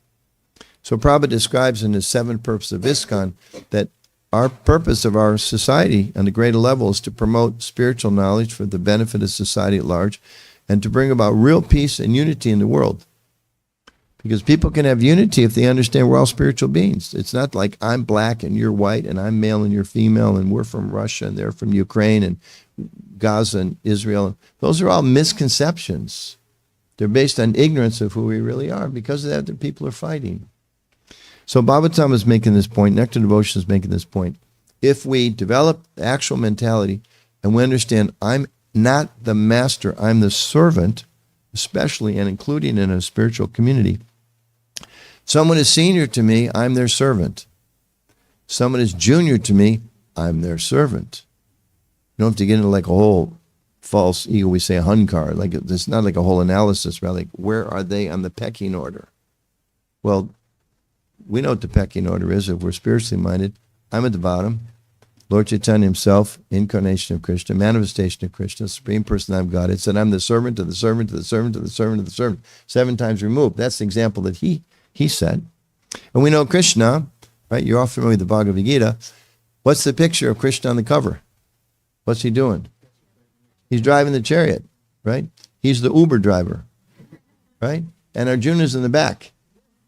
So Prabhupada describes in his 7 purposes of ISKCON that our purpose of our society on a greater level is to promote spiritual knowledge for the benefit of society at large and to bring about real peace and unity in the world. Because people can have unity if they understand we're all spiritual beings. It's not like I'm black and you're white and I'm male and you're female and we're from Russia and they're from Ukraine and Gaza and Israel. Those are all misconceptions. They're based on ignorance of who we really are. Because of that, the people are fighting. So Bhagavatam is making this point, Nectar Devotion is making this point. If we develop the actual mentality and we understand I'm not the master, I'm the servant, especially and including in a spiritual community. Someone is senior to me, I'm their servant. Someone is junior to me, I'm their servant. You don't have to get into like a whole false ego, we say a hunkar, like it's not like a whole analysis, rather like where are they on the pecking order? Well, we know what the pecking order is if we're spiritually minded. I'm at the bottom. Lord Chaitanya himself, incarnation of Krishna, manifestation of Krishna, Supreme Personality of God. It said, I'm the servant of the servant of the servant of the servant of the servant. 7 times removed. That's the example that he said. And we know Krishna, right? You're all familiar with the Bhagavad Gita. What's the picture of Krishna on the cover? What's he doing? He's driving the chariot, right? He's the Uber driver, right? And Arjuna's in the back,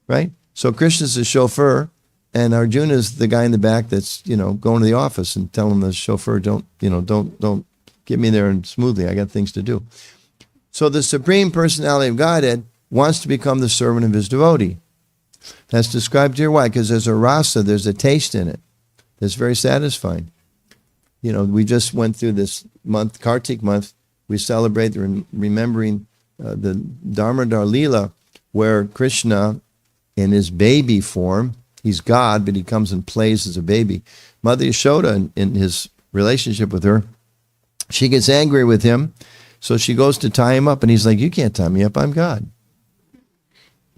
right? So Krishna's the chauffeur, and Arjuna's the guy in the back that's, going to the office and telling the chauffeur, don't get me there and smoothly. I got things to do. So the Supreme Personality of Godhead wants to become the servant of his devotee. That's described here. Why? Because there's a rasa, there's a taste in it that's very satisfying. We just went through this month, Kartik month. We celebrate remembering the Damodar Leela, where Krishna, in his baby form, he's God, but he comes and plays as a baby. Mother Yashoda, in his relationship with her, she gets angry with him, so she goes to tie him up, and he's like, you can't tie me up, I'm God.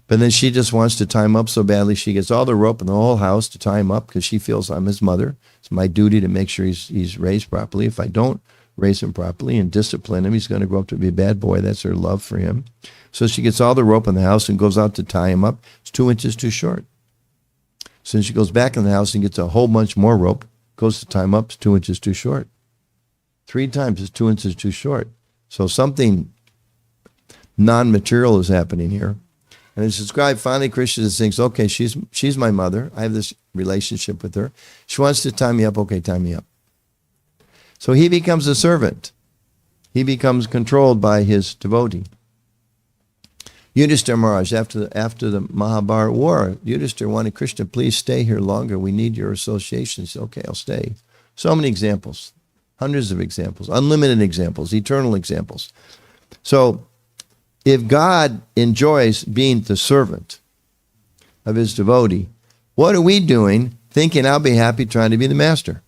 But then she just wants to tie him up so badly, she gets all the rope in the whole house to tie him up, because she feels I'm his mother. It's my duty to make sure he's raised properly. If I don't raise him properly and discipline him, he's going to grow up to be a bad boy. That's her love for him. So she gets all the rope in the house and goes out to tie him up. It's 2 inches too short. So she goes back in the house and gets a whole bunch more rope, goes to tie him up, it's 2 inches too short. 3 times it's 2 inches too short. So something non-material is happening here. And it's described, finally Krishna thinks, okay, she's my mother. I have this relationship with her. She wants to tie me up, okay, tie me up. So he becomes a servant. He becomes controlled by his devotee. Yudhishthira Maharaj, after the Mahabharata war, Yudhishthira wanted Krishna, please stay here longer. We need your association. He said, okay, I'll stay. So many examples, hundreds of examples, unlimited examples, eternal examples. So if God enjoys being the servant of his devotee, what are we doing thinking I'll be happy trying to be the master?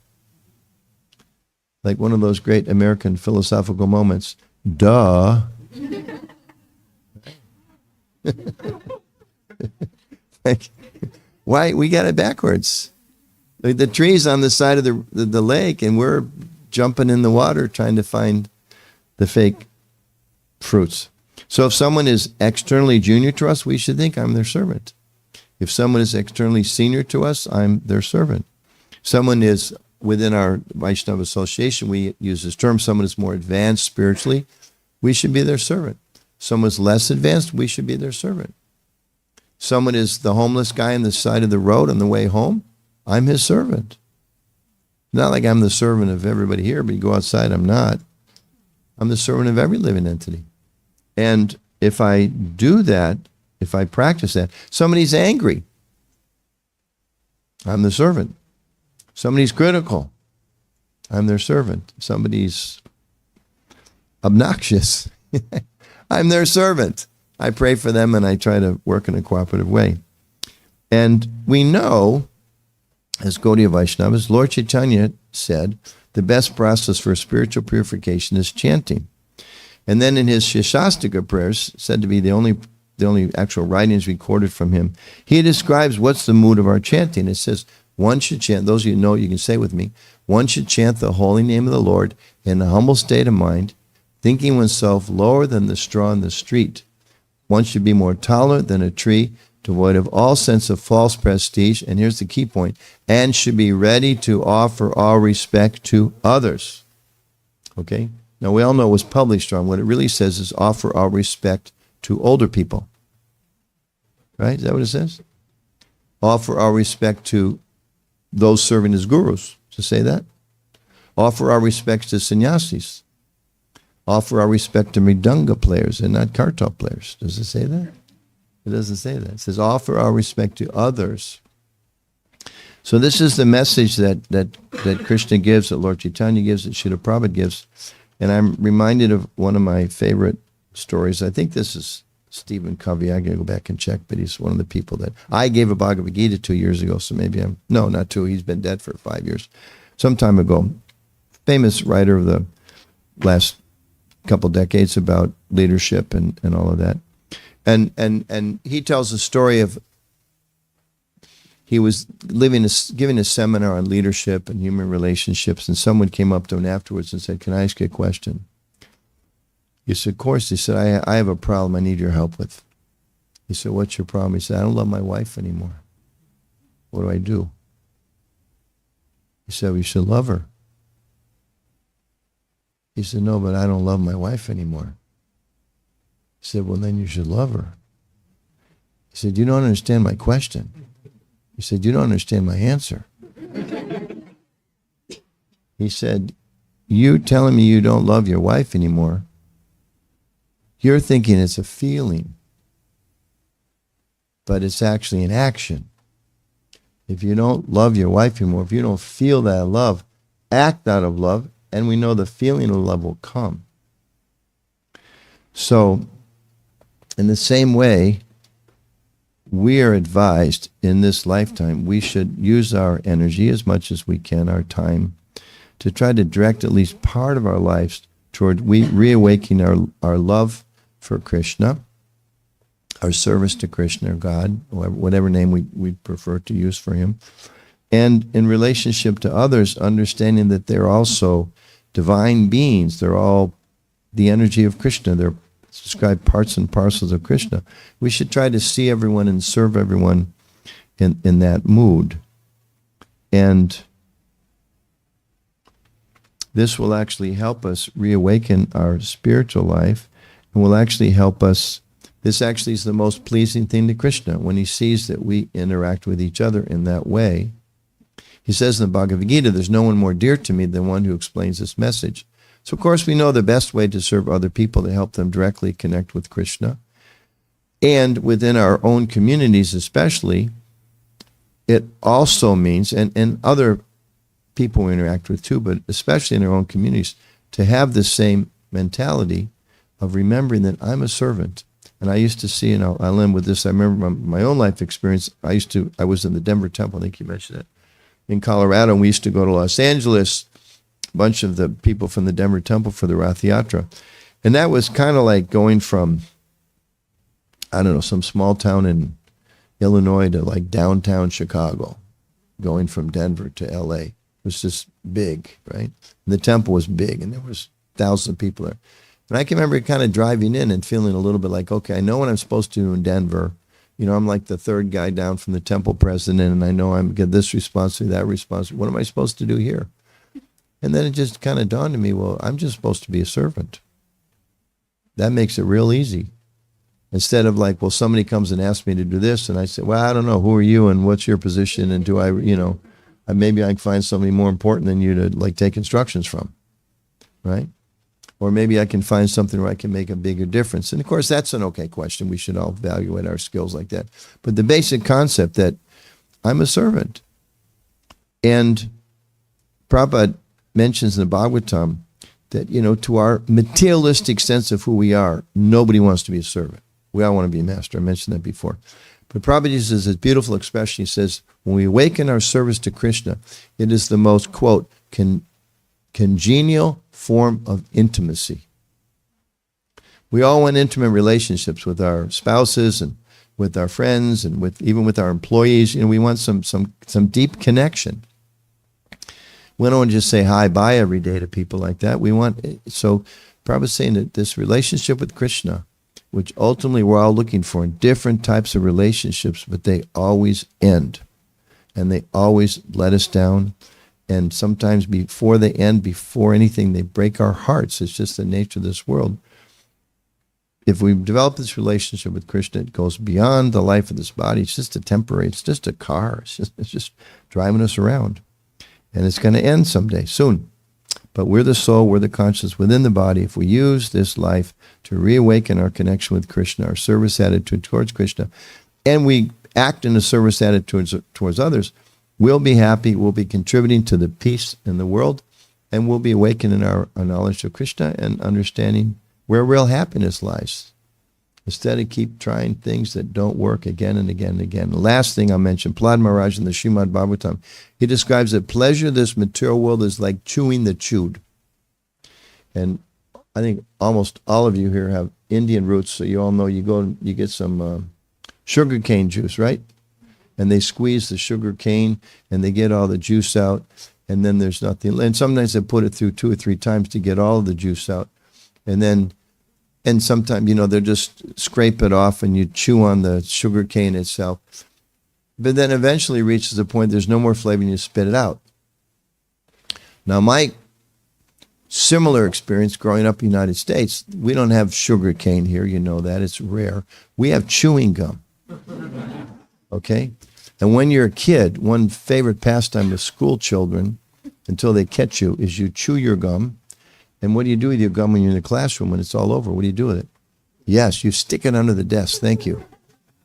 Like one of those great American philosophical moments, duh. Like, why? We got it backwards. Like the tree's on the side of the lake, and we're jumping in the water trying to find the fake fruits. So if someone is externally junior to us, we should think I'm their servant. If someone is externally senior to us, I'm their servant. Someone is within our Vaishnava association, we use this term, someone is more advanced spiritually, we should be their servant. Someone's less advanced, we should be their servant. Someone is the homeless guy on the side of the road on the way home, I'm his servant. Not like I'm the servant of everybody here, but you go outside, I'm not. I'm the servant of every living entity. And if I do that, if I practice that, somebody's angry, I'm the servant. Somebody's critical, I'm their servant. Somebody's obnoxious, I'm their servant. I pray for them and I try to work in a cooperative way. And we know, as Gaudiya Vaishnavas, Lord Chaitanya said, the best process for spiritual purification is chanting. And then in his Shashastika prayers, said to be the only actual writings recorded from him, he describes what's the mood of our chanting. It says, one should chant, those of you who know, you can say with me, one should chant the holy name of the Lord in a humble state of mind, thinking oneself lower than the straw in the street. One should be more tolerant than a tree, devoid of all sense of false prestige, and here's the key point, and should be ready to offer all respect to others. Okay? Now we all know it was published wrong. What it really says is offer all respect to older people. Right? Is that what it says? Offer all respect to those serving as gurus. Does it say that? Offer our respects to sannyasis. Offer our respect to mridanga players and not kartal players. Does it say that? It doesn't say that. It says offer our respect to others. So this is the message that Krishna gives, that Lord Chaitanya gives, that Srila Prabhupada gives. And I'm reminded of one of my favorite stories. I think this is Stephen Covey. I gotta go back and check, but he's one of the people that I gave a Bhagavad Gita 2 years ago, so maybe no, not 2, he's been dead for 5 years. Some time ago. Famous writer of the last couple decades about leadership and all of that. And he tells a story of, he was giving a seminar on leadership and human relationships, and someone came up to him afterwards and said, "Can I ask you a question?" He said, "Of course." He said, I have a problem I need your help with. He said, "What's your problem?" He said, "I don't love my wife anymore. What do I do?" He said, "Well, you should love her." He said, "No, but I don't love my wife anymore." He said, "Well, then you should love her." He said, "You don't understand my question." He said, "You don't understand my answer." He said, "You telling me you don't love your wife anymore, you're thinking it's a feeling, but it's actually an action. If you don't love your wife anymore, if you don't feel that love, act out of love, and we know the feeling of love will come." So, in the same way, we are advised in this lifetime, we should use our energy as much as we can, our time, to try to direct at least part of our lives toward reawakening our love for Krishna, our service to Krishna or God, whatever name we prefer to use for him, and in relationship to others, understanding that they're also divine beings. They're all the energy of Krishna. They're described parts and parcels of Krishna. We should try to see everyone and serve everyone in that mood. And this will actually help us reawaken our spiritual life, and will actually help us. This actually is the most pleasing thing to Krishna, when he sees that we interact with each other in that way. He says in the Bhagavad Gita, "There's no one more dear to me than one who explains this message." So, of course, we know the best way to serve other people, to help them directly connect with Krishna. And within our own communities especially, it also means, and other people we interact with too, but especially in our own communities, to have the same mentality of remembering that I'm a servant. And I used to see, and I'll end with this, I remember my own life experience. I was in the Denver Temple, I think you mentioned it, in Colorado, and we used to go to Los Angeles, a bunch of the people from the Denver Temple for the Rath Yatra. And that was kind of like going from, I don't know, some small town in Illinois to like downtown Chicago going from Denver to LA. It was just big, right? And the temple was big, and there was thousands of people there. And I can remember kind of driving in and feeling a little bit like, okay, I know what I'm supposed to do in Denver. You know, I'm like the third guy down from the temple president, and I know I'm get this responsibility, that responsibility. What am I supposed to do here? And then it just kind of dawned on me, well, I'm just supposed to be a servant. That makes it real easy. Instead of like, well, somebody comes and asks me to do this, and I say, well, I don't know, who are you and what's your position, and do I, you know, maybe I can find somebody more important than you to like take instructions from, right? Or maybe I can find something where I can make a bigger difference. And of course, that's an okay question. We should all evaluate our skills like that. But the basic concept that I'm a servant. And Prabhupada mentions in the Bhagavatam that, you know, to our materialistic sense of who we are, nobody wants to be a servant. We all want to be a master. I mentioned that before. But Prabhupada uses this beautiful expression. He says, when we awaken our service to Krishna, it is the most, quote, congenial form of intimacy. We all want intimate relationships with our spouses and with our friends and with even with our employees. You know, we want some deep connection. We don't want to just say hi, bye every day to people like that. We want, so Prabhupada's saying that this relationship with Krishna, which ultimately we're all looking for in different types of relationships, but they always end. And they always let us down. And sometimes before they end, before anything, they break our hearts. It's just the nature of this world. If we develop this relationship with Krishna, it goes beyond the life of this body. It's just a temporary, it's just a car. It's just driving us around. And it's going to end someday, soon. But we're the soul, we're the consciousness within the body. If we use this life to reawaken our connection with Krishna, our service attitude towards Krishna, and we act in a service attitude towards others, we'll be happy, we'll be contributing to the peace in the world, and we'll be awakening our knowledge of Krishna and understanding where real happiness lies. Instead of keep trying things that don't work again and again and again. The last thing I'll mention, Prahlad Maharaj in the Srimad Bhagavatam, he describes that pleasure of this material world is like chewing the chewed. And I think almost all of you here have Indian roots, so you all know you go and you get some sugar cane juice, right? And they squeeze the sugar cane and they get all the juice out, and then there's nothing. And sometimes they put it through 2 or 3 times to get all of the juice out. And sometimes, you know, they'll just scrape it off and you chew on the sugar cane itself. But then eventually reaches a point there's no more flavor and you spit it out. Now, my similar experience growing up in the United States, we don't have sugar cane here, you know that, it's rare. We have chewing gum. Okay? And when you're a kid, one favorite pastime of school children, until they catch you, is you chew your gum. And what do you do with your gum when you're in the classroom when it's all over? What do you do with it? Yes, you stick it under the desk. Thank you.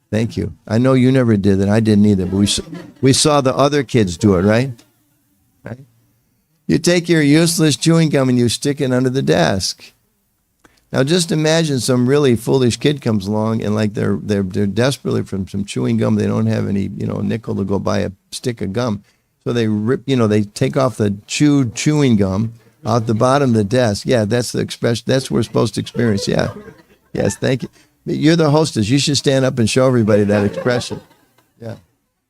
Thank you. I know you never did that. I didn't either. But we saw the other kids do it, right? Right? You take your useless chewing gum and you stick it under the desk. Now just imagine some really foolish kid comes along and like they're desperately from some chewing gum. They don't have any, you know, nickel to go buy a stick of gum. So they rip, you know, they take off the chewing gum out the bottom of the desk. Yeah, that's the expression. That's what we're supposed to experience. Yeah. Yes, thank you. You're the hostess. You should stand up and show everybody that expression. Yeah.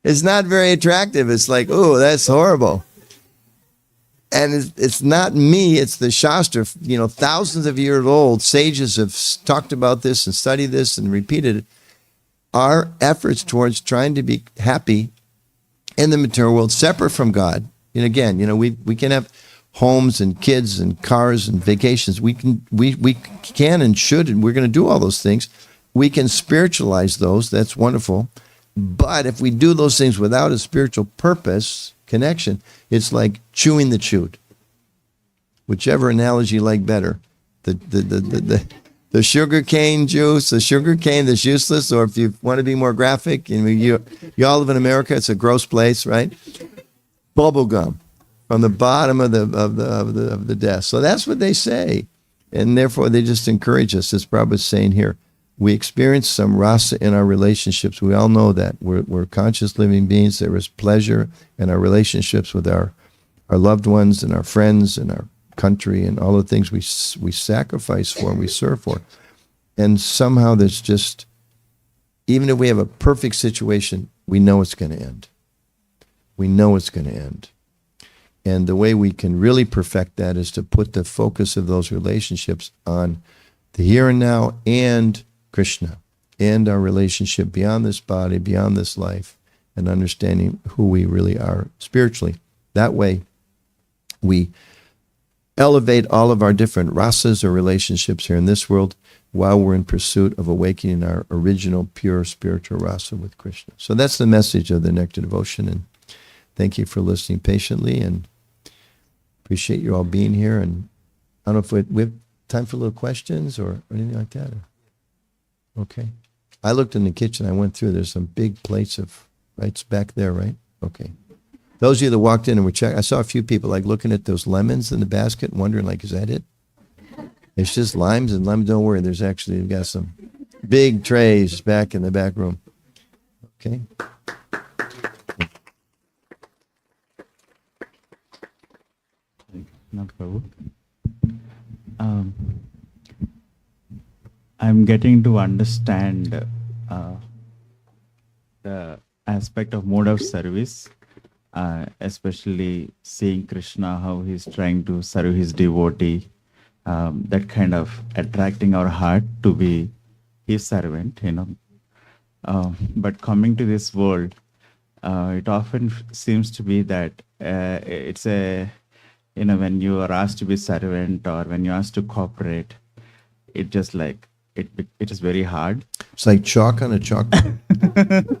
It's not very attractive. It's like, oh, that's horrible. And it's not me. It's the Shastra. You know, thousands of years old sages have talked about this and studied this and repeated it. Our efforts towards trying to be happy in the material world, separate from God. And again, you know, we can have homes and kids and cars and vacations. We can and should, and we're going to do all those things. We can spiritualize those. That's wonderful. But if we do those things without a spiritual purpose, connection, it's like chewing the chewed. Whichever analogy you like better. The sugar cane juice, the sugar cane that's useless, or if you want to be more graphic, you all live in America, it's a gross place, right? Bubble gum. From the bottom of the desk. So that's what they say. And therefore they just encourage us, as Prabhupada's saying here. We experience some rasa in our relationships. We all know that. We're conscious living beings. There is pleasure in our relationships with our loved ones and our friends and our country and all the things we sacrifice for and we serve for. And somehow there's just, even if we have a perfect situation, we know it's going to end. We know it's going to end. And the way we can really perfect that is to put the focus of those relationships on the here and now and Krishna and our relationship beyond this body, beyond this life, and understanding who we really are spiritually. That way, we elevate all of our different rasas or relationships here in this world while we're in pursuit of awakening our original pure spiritual rasa with Krishna. So that's the message of the Nectar Devotion, and thank you for listening patiently, and appreciate you all being here. And I don't know if we have time for little questions or anything like that. Okay. I looked in the kitchen. I went through. There's some big plates of, right? It's back there, right? Okay. Those of you that walked in and were checking, I saw a few people like looking at those lemons in the basket and wondering, like, is that it? It's just limes and lemons. Don't worry. There's actually, we've got some big trays back in the back room. Okay. Not prabhu. I'm getting to understand the aspect of mode of service, especially seeing Krishna, how he's trying to serve his devotee, that kind of attracting our heart to be his servant, But coming to this world, it often seems to be that it's a, when you are asked to be servant or when you're asked to cooperate, it just like, it is very hard. It's like chalk on a chalkboard.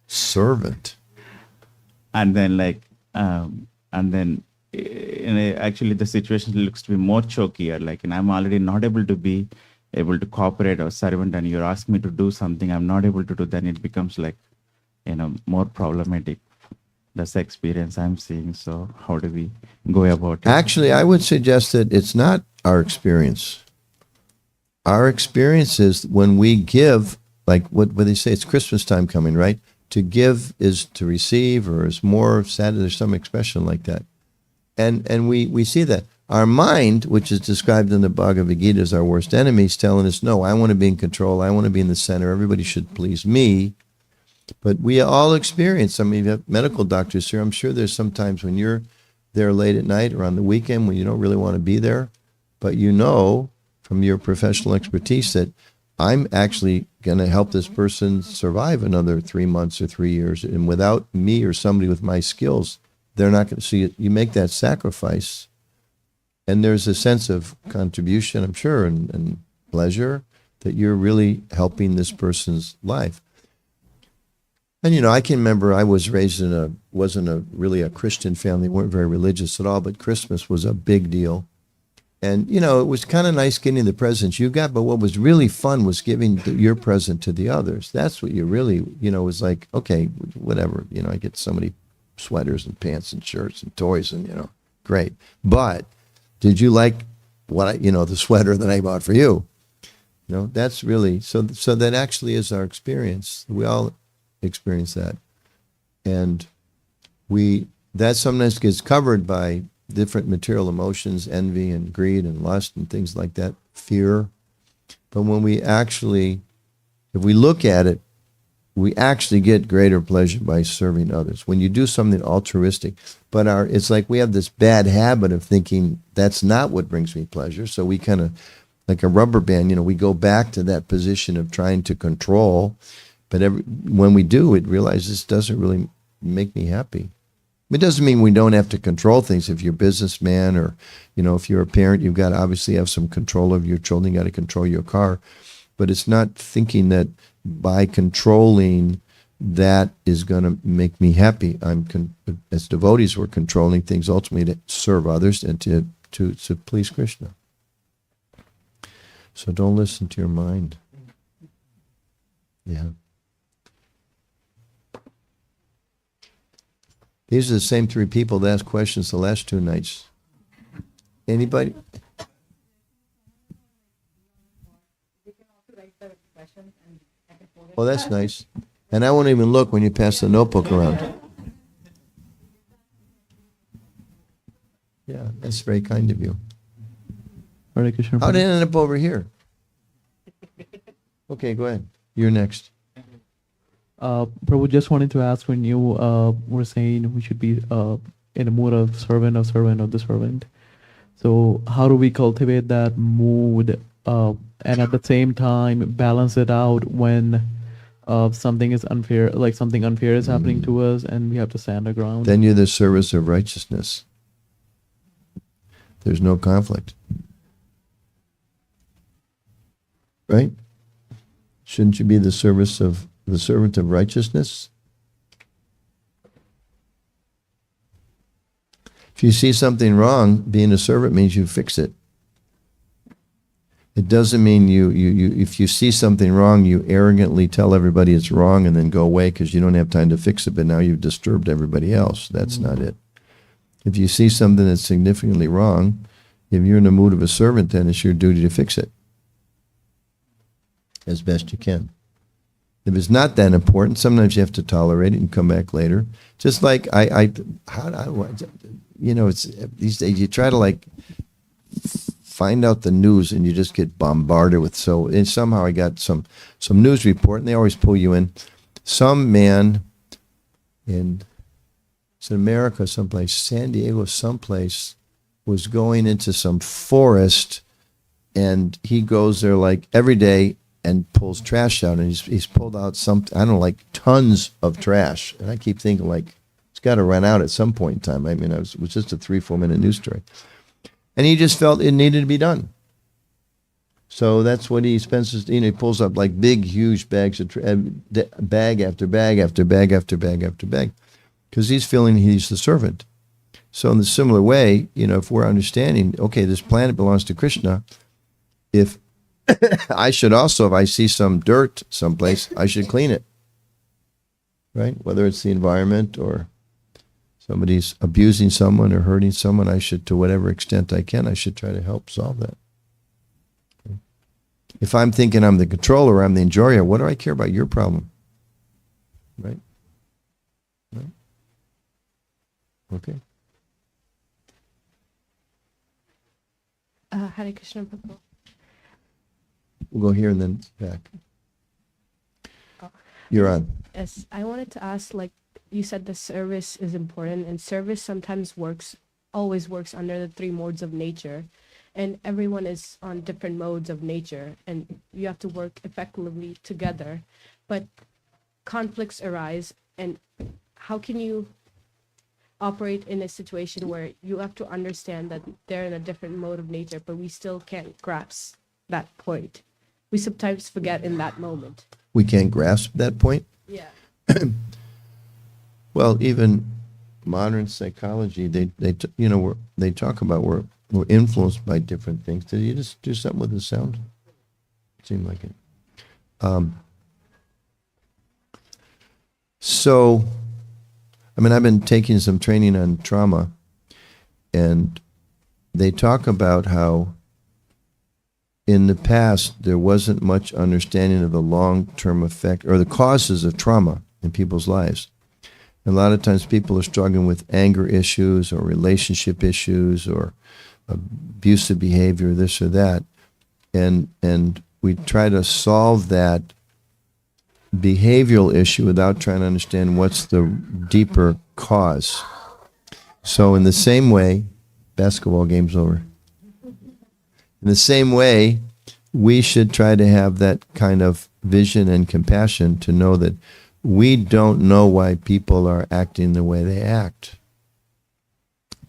Servant. And then actually the situation looks to be more chokier. Like, I'm already not able to cooperate or servant, and you're asking me to do something I'm not able to do, then it becomes like, more problematic. That's the experience I'm seeing. So how do we go about it? Actually, I would suggest that it's not our experience. Our experience is when we give, like what they say, it's Christmas time coming, right? To give is to receive, or is more sad. There's some expression like that. And we see that. Our mind, which is described in the Bhagavad Gita as our worst enemy, is telling us, no, I want to be in control. I want to be in the center. Everybody should please me. But we all experience, you have medical doctors here. I'm sure there's sometimes when you're there late at night or on the weekend when you don't really want to be there, but from your professional expertise that I'm actually going to help this person survive another 3 months or 3 years. And without me or somebody with my skills, they're not going to see it. You make that sacrifice. And there's a sense of contribution, I'm sure, and pleasure that you're really helping this person's life. And, I can remember I was raised wasn't really a Christian family, weren't very religious at all, but Christmas was a big deal. And, it was kind of nice getting the presents you got, but what was really fun was giving your present to the others. That's what you really, was like, okay, whatever, I get so many sweaters and pants and shirts and toys and, great. But did you like the sweater that I bought for you? That's really, so that actually is our experience. We all experience that. And that sometimes gets covered by different material emotions, envy and greed and lust and things like that, fear. But when if we look at it, we actually get greater pleasure by serving others. When you do something altruistic, but it's like we have this bad habit of thinking that's not what brings me pleasure. So we kind of, like a rubber band, we go back to that position of trying to control. But when we do, we realize this doesn't really make me happy. It doesn't mean we don't have to control things. If you're a businessman or, if you're a parent, you've got to obviously have some control of your children. You got to control your car. But it's not thinking that by controlling that is going to make me happy. As devotees, we're controlling things ultimately to serve others and to please Krishna. So don't listen to your mind. Yeah. These are the same 3 people that asked questions the last 2 nights. Anybody? Well, that's nice. And I won't even look when you pass the notebook around. Yeah, that's very kind of you. Hare Krishna. How did it end up over here? Okay, go ahead. You're next. Prabhu, just wanted to ask when you were saying we should be in a mood of servant of the servant. So how do we cultivate that mood and at the same time balance it out when something is unfair, like something unfair is happening to us and we have to stand our ground? Then you're the service of righteousness. There's no conflict. Right? Shouldn't you be the servant of righteousness? If you see something wrong, being a servant means you fix it. It doesn't mean you if you see something wrong, you arrogantly tell everybody it's wrong and then go away because you don't have time to fix it, but now you've disturbed everybody else. That's not it. If you see something that's significantly wrong, if you're in the mood of a servant, then it's your duty to fix it as best you can. If it's not that important, sometimes you have to tolerate it and come back later. Just like it's these days you try to like find out the news and you just get bombarded with and somehow I got some news report and they always pull you in. Some man it's in America someplace, San Diego someplace, was going into some forest and he goes there like every day and pulls trash out, and he's pulled out like tons of trash. And I keep thinking like, it's got to run out at some point in time. I mean, it was just a 3-4 minute news story. And he just felt it needed to be done. So that's what he spends he pulls up like big, huge bags of bag after bag after bag after bag after bag, because he's feeling he's the servant. So in the similar way, if we're understanding, okay, this planet belongs to Krishna, if I should also, if I see some dirt someplace, I should clean it, right? Whether it's the environment or somebody's abusing someone or hurting someone, I should, to whatever extent I can, I should try to help solve that. If I'm thinking I'm the controller, I'm the enjoyer, what do I care about your problem? Right? Right? Okay. Hare Krishna, Prabhu. We'll go here and then back. You're on. Yes, I wanted to ask, like you said, the service is important, and service sometimes always works under the 3 modes of nature, and everyone is on different modes of nature, and you have to work effectively together, but conflicts arise, and how can you operate in a situation where you have to understand that they're in a different mode of nature, but we still can't grasp that point? We sometimes forget in that moment. We can't grasp that point? Yeah. Well, even modern psychology, they talk about we're influenced by different things. Did you just do something with the sound? It seemed like it. So, I've been taking some training on trauma, and they talk about how in the past there wasn't much understanding of the long-term effect or the causes of trauma in people's lives. A lot of times people are struggling with anger issues or relationship issues or abusive behavior, this or that. And we try to solve that behavioral issue without trying to understand what's the deeper cause. So in the same way, basketball game's over. In the same way, we should try to have that kind of vision and compassion to know that we don't know why people are acting the way they act.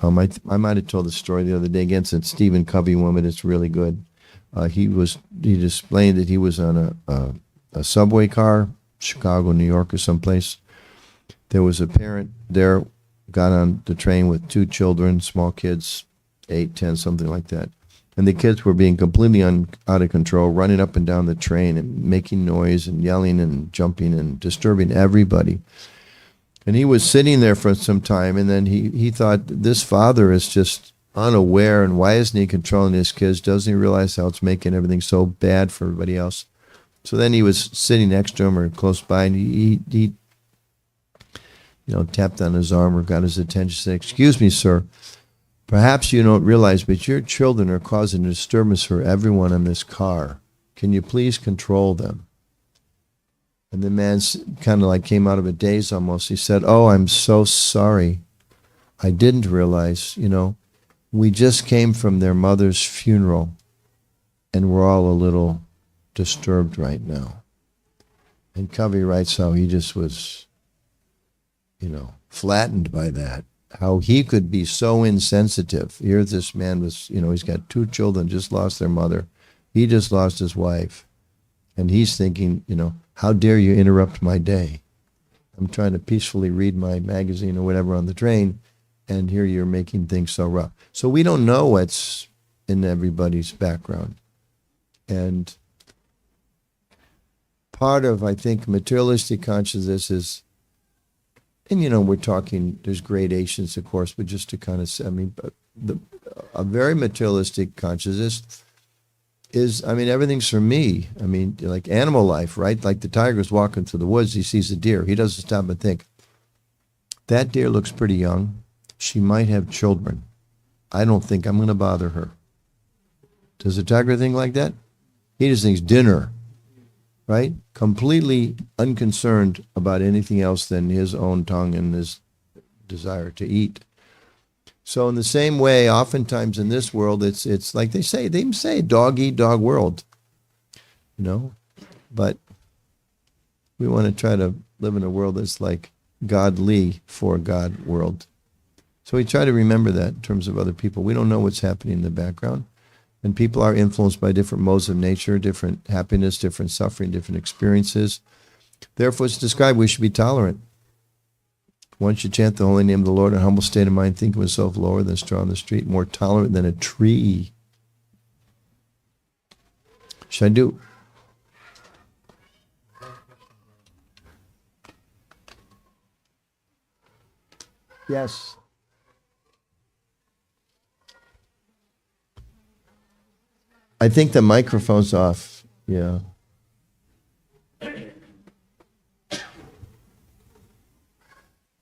I might have told the story the other day against that Stephen Covey woman. It's really good. He explained that he was on a subway car, Chicago, New York, or someplace. There was a parent there, got on the train with 2 children, small kids, 8, 10, something like that. And the kids were being completely out of control, running up and down the train and making noise and yelling and jumping and disturbing everybody. And he was sitting there for some time, and then he thought, this father is just unaware, and why isn't he controlling his kids? Doesn't he realize how it's making everything so bad for everybody else? So then he was sitting next to him or close by, and he tapped on his arm or got his attention, said, "Excuse me, sir. Perhaps you don't realize, but your children are causing a disturbance for everyone in this car. Can you please control them?" And the man kind of like came out of a daze almost. He said, "Oh, I'm so sorry. I didn't realize, we just came from their mother's funeral and we're all a little disturbed right now." And Kavi writes how he just was, flattened by that. How he could be so insensitive. Here this man was, he's got 2 children, just lost their mother. He just lost his wife. And he's thinking, how dare you interrupt my day? I'm trying to peacefully read my magazine or whatever on the train, and here you're making things so rough. So we don't know what's in everybody's background. And part of, I think, materialistic consciousness is, and we're talking, there's gradations, of course, but just to kind of, a very materialistic consciousness is, everything's for me. Like animal life, right? Like the tiger's walking through the woods, he sees a deer. He doesn't stop and think, that deer looks pretty young. She might have children. I don't think I'm going to bother her. Does a tiger think like that? He just thinks dinner, right? Completely unconcerned about anything else than his own tongue and his desire to eat. So in the same way, oftentimes in this world, it's like they even say dog eat dog world, but we want to try to live in a world that's like godly for God world. So we try to remember that in terms of other people. We don't know what's happening in the background. And people are influenced by different modes of nature, different happiness, different suffering, different experiences. Therefore, it's described we should be tolerant. One should chant the holy name of the Lord in a humble state of mind, think of himself lower than a straw on the street, more tolerant than a tree. Should I do? Yes. I think the microphone's off. Yeah.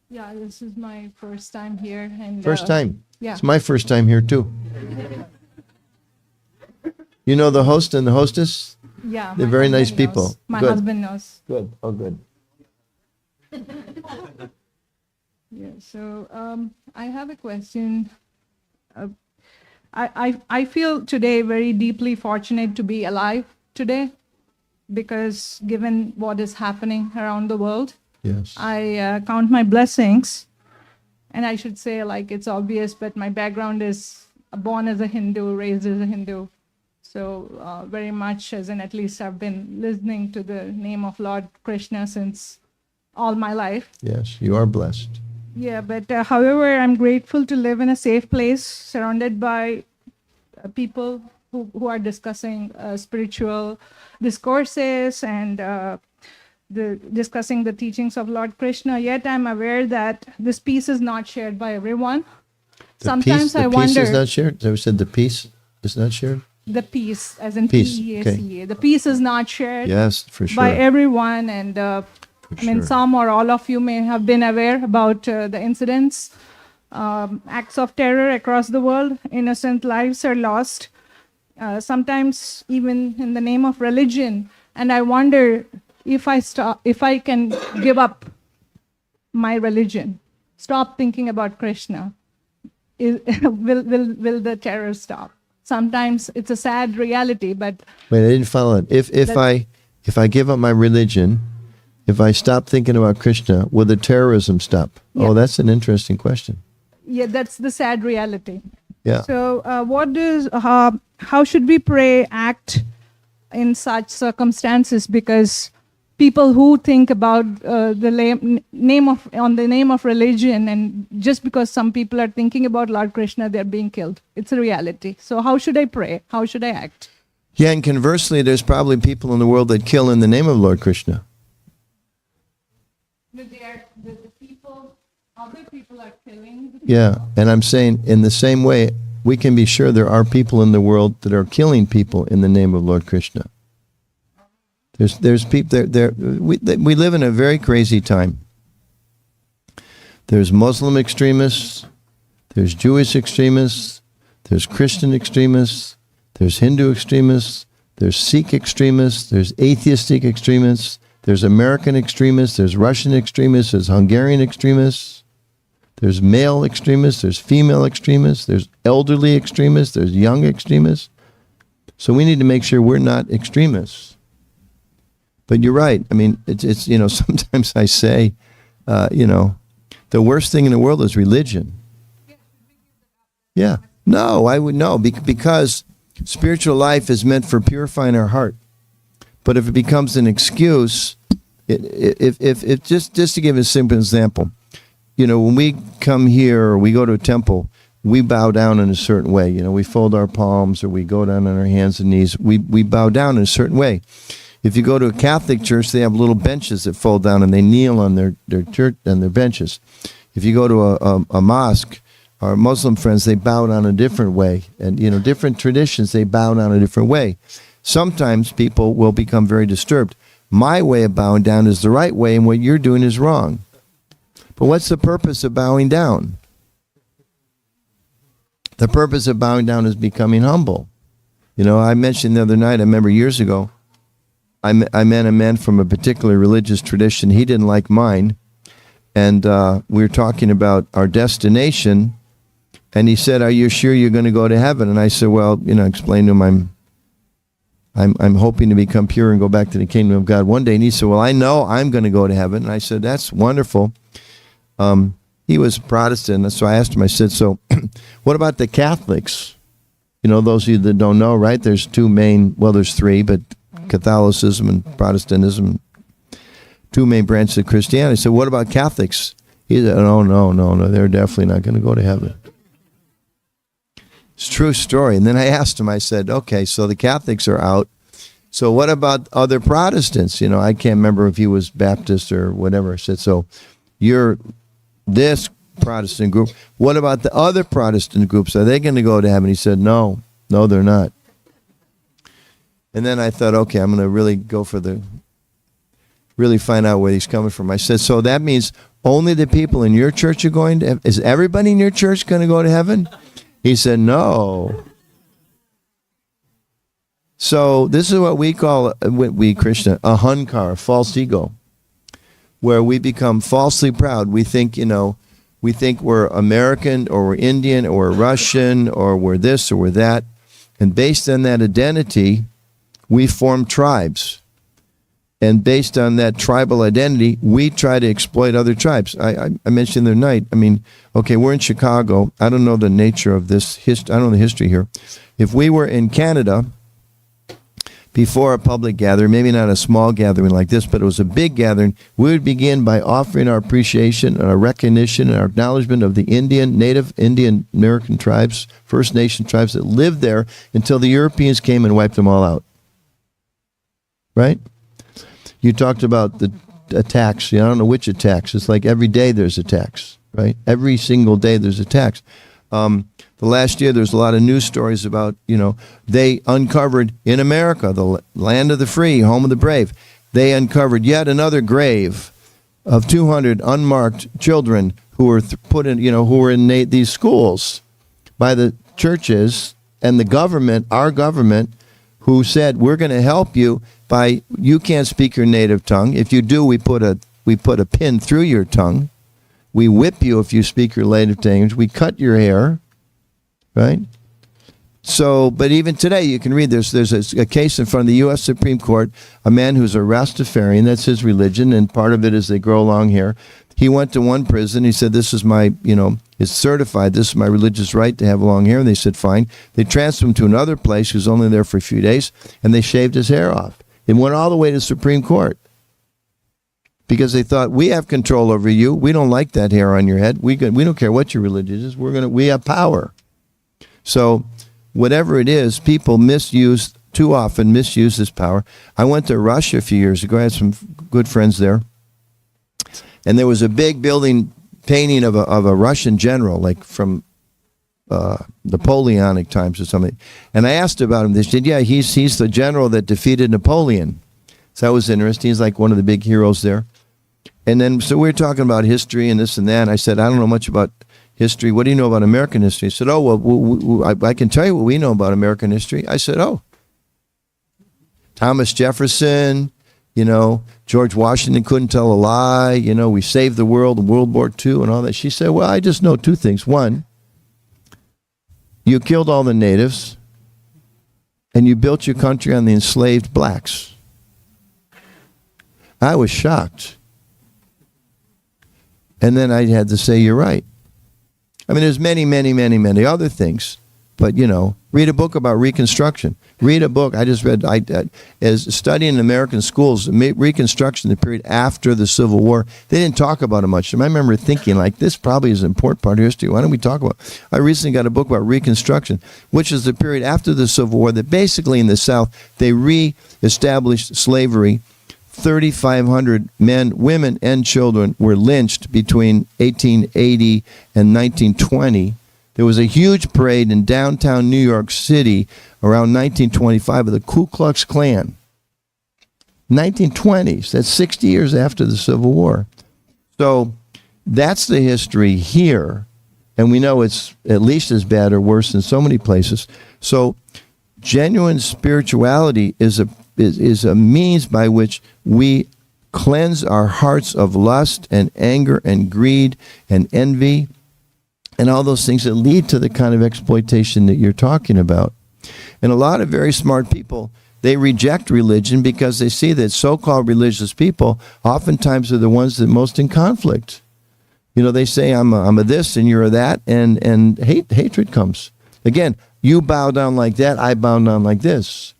Yeah, this is my first time here. And First time. Yeah. It's my first time here too. You know the host and the hostess? Yeah. They're my very nice husband people. knows. My Good. husband knows. Good. Oh, good. Yeah. So I have a question. I feel today very deeply fortunate to be alive today, because given what is happening around the world, Yes. I count my blessings. And I should say, like, it's obvious, but my background is born as a Hindu, raised as a Hindu. So very much, as in at least I've been listening to the name of Lord Krishna since all my life. Yes, you are blessed. Yeah, but however, I'm grateful to live in a safe place, surrounded by people who are discussing spiritual discourses and discussing the teachings of Lord Krishna. Yet I'm aware that this peace is not shared by everyone. Sometimes I the wonder. peace is not shared? Have you said the peace is not shared? The peace, as in Peace, P-E-A-C-E. okay. The peace is not shared Yes, for sure. by everyone. And sure. some or all of you may have been aware about the incidents, acts of terror across the world. Innocent lives are lost, sometimes even in the name of religion. And I wonder if I can give up my religion, stop thinking about Krishna, will the terror stop? Sometimes it's a sad reality, but Wait, I didn't follow it. If I give up my religion, if I stop thinking about Krishna, will the terrorism stop? Yeah. Oh, that's an interesting question. yeah, that's the sad reality. Yeah. So how should we pray, act in such circumstances? Because people who think about the name of religion, and just because some people are thinking about Lord Krishna, they're being killed. It's a reality. So how should I pray? How should I act? Yeah, and conversely, there's probably people in the world that kill in the name of Lord Krishna. But other people are killing. Yeah, and I'm saying in the same way, we can be sure there are people in the world that are killing people in the name of Lord Krishna. There's people there. We live in a very crazy time. There's Muslim extremists, there's Jewish extremists, there's Christian extremists, there's Hindu extremists, there's Sikh extremists, there's atheistic extremists, There's American extremists, there's Russian extremists, there's Hungarian extremists, there's male extremists, there's female extremists, there's elderly extremists, there's young extremists. So we need to make sure we're not extremists. But you're right. I mean, it's you know, sometimes I say, you know, the worst thing in the world is religion. Yeah. No, I would no, because spiritual life is meant for purifying our heart. But if it becomes an excuse, if just to give a simple example, you know, when we come here or we go to a temple, we bow down in a certain way. You know, we fold our palms or we go down on our hands and knees. We bow down in a certain way. If you go to a Catholic church, they have little benches that fold down and they kneel on their church and their benches. If you go to a mosque, our Muslim friends, they bow down a different way. And, you know, different traditions, they bow down a different way. Sometimes people will become very disturbed. My way of bowing down is the right way, and what you're doing is wrong. But what's the purpose of bowing down? The purpose of bowing down is becoming humble. You know, I mentioned the other night, I remember years ago, I met a man from a particular religious tradition. He didn't like mine. And we were talking about our destination. And he said, "Are you sure you're going to go to heaven?" And I said, "Well, you know, explain to him I'm hoping to become pure and go back to the kingdom of God one day." And he said, "Well, I know I'm going to go to heaven." And I said, "That's wonderful." He was Protestant, so I asked him, I said, "So what about the Catholics?" You know, those of you that don't know, right? There's two main, well, there's three, but Catholicism and Protestantism, two main branches of Christianity. I said, "What about Catholics?" He said, "Oh, no, they're definitely not going to go to heaven." It's a true story. And then I asked him, I said, "Okay, so the Catholics are out. So what about other Protestants?" You know, I can't remember if he was Baptist or whatever. I said, "So you're this Protestant group. What about the other Protestant groups? Are they going to go to heaven?" He said, no, they're not. And then I thought, okay, I'm going to really go for really find out where he's coming from. I said, "So that means only the people in your church are going to heaven? Is everybody in your church going to go to heaven?" He said, "No." So this is what we call, we Krishna, a hankar, a false ego, where we become falsely proud. We think, you know, we're American or we're Indian or we're Russian or we're this or we're that. And based on that identity, we form tribes. And based on that tribal identity, we try to exploit other tribes. I mentioned the other night, I mean, okay, we're in Chicago. I don't know the nature of this history. I don't know the history here. If we were in Canada before a public gathering, maybe not a small gathering like this, but it was a big gathering, we would begin by offering our appreciation and our recognition and our acknowledgement of the native Indian American tribes, First Nation tribes that lived there until the Europeans came and wiped them all out. Right? You talked about the attacks. I don't know which attacks. It's like every day there's attacks, right? Every single day there's attacks. The last year there's a lot of news stories about, you know, they uncovered in America, the land of the free, home of the brave, they uncovered yet another grave of 200 unmarked children who were put in, you know, who were in these schools by the churches and the government, our government, who said, "We're going to help you by, you can't speak your native tongue. If you do, we put a pin through your tongue. We whip you if you speak your native language. We cut your hair," right? So, but even today, you can read, there's a case in front of the U.S. Supreme Court, a man who's a Rastafarian, that's his religion, and part of it is they grow long hair. He went to one prison, he said, "This is my, you know, it's certified, this is my religious right to have long hair," and they said, fine. They transferred him to another place, he was only there for a few days, and they shaved his hair off. It went all the way to the Supreme Court. Because they thought, we have control over you, we don't like that hair on your head, we don't care what your religion is, we have power. So, whatever it is, people too often misuse this power. I went to Russia a few years ago. I had some good friends there. And there was a big building painting of a Russian general, like from Napoleonic times or something. And I asked about him. They said, "Yeah, he's the general that defeated Napoleon." So that was interesting. He's like one of the big heroes there. And then, so we were talking about history and this and that. And I said, "I don't know much about history. What do you know about American history?" He said, "Oh, well, I can tell you what we know about American history." I said, "Oh, Thomas Jefferson, You know, George Washington couldn't tell a lie. You know, we saved the world in World War II and all that. She said, well, I just know two things. One, you killed all the natives and you built your country on the enslaved blacks. I was shocked. And then I had to say, you're right. I mean, there's many other things. But, you know, read a book about Reconstruction. Read a book. I just read, as studying in American schools, Reconstruction, the period after the Civil War, they didn't talk about it much. And I remember thinking, like, this probably is an important part of history. Why don't we talk about it? I recently got a book about Reconstruction, which is the period after the Civil War that basically in the South, they re-established slavery. 3,500 men, women, and children were lynched between 1880 and 1920. There was a huge parade in downtown New York City around 1925 of the Ku Klux Klan. 1920s, that's 60 years after the Civil War. So that's the history here. And we know it's at least as bad or worse in so many places. So genuine spirituality is a means by which we cleanse our hearts of lust and anger and greed and envy and all those things that lead to the kind of exploitation that you're talking about. And a lot of very smart people, they reject religion because they see that so-called religious people oftentimes are the ones that are most in conflict. You know, they say, I'm a this and you're a that, and hatred comes. Again, you bow down like that, I bow down like this.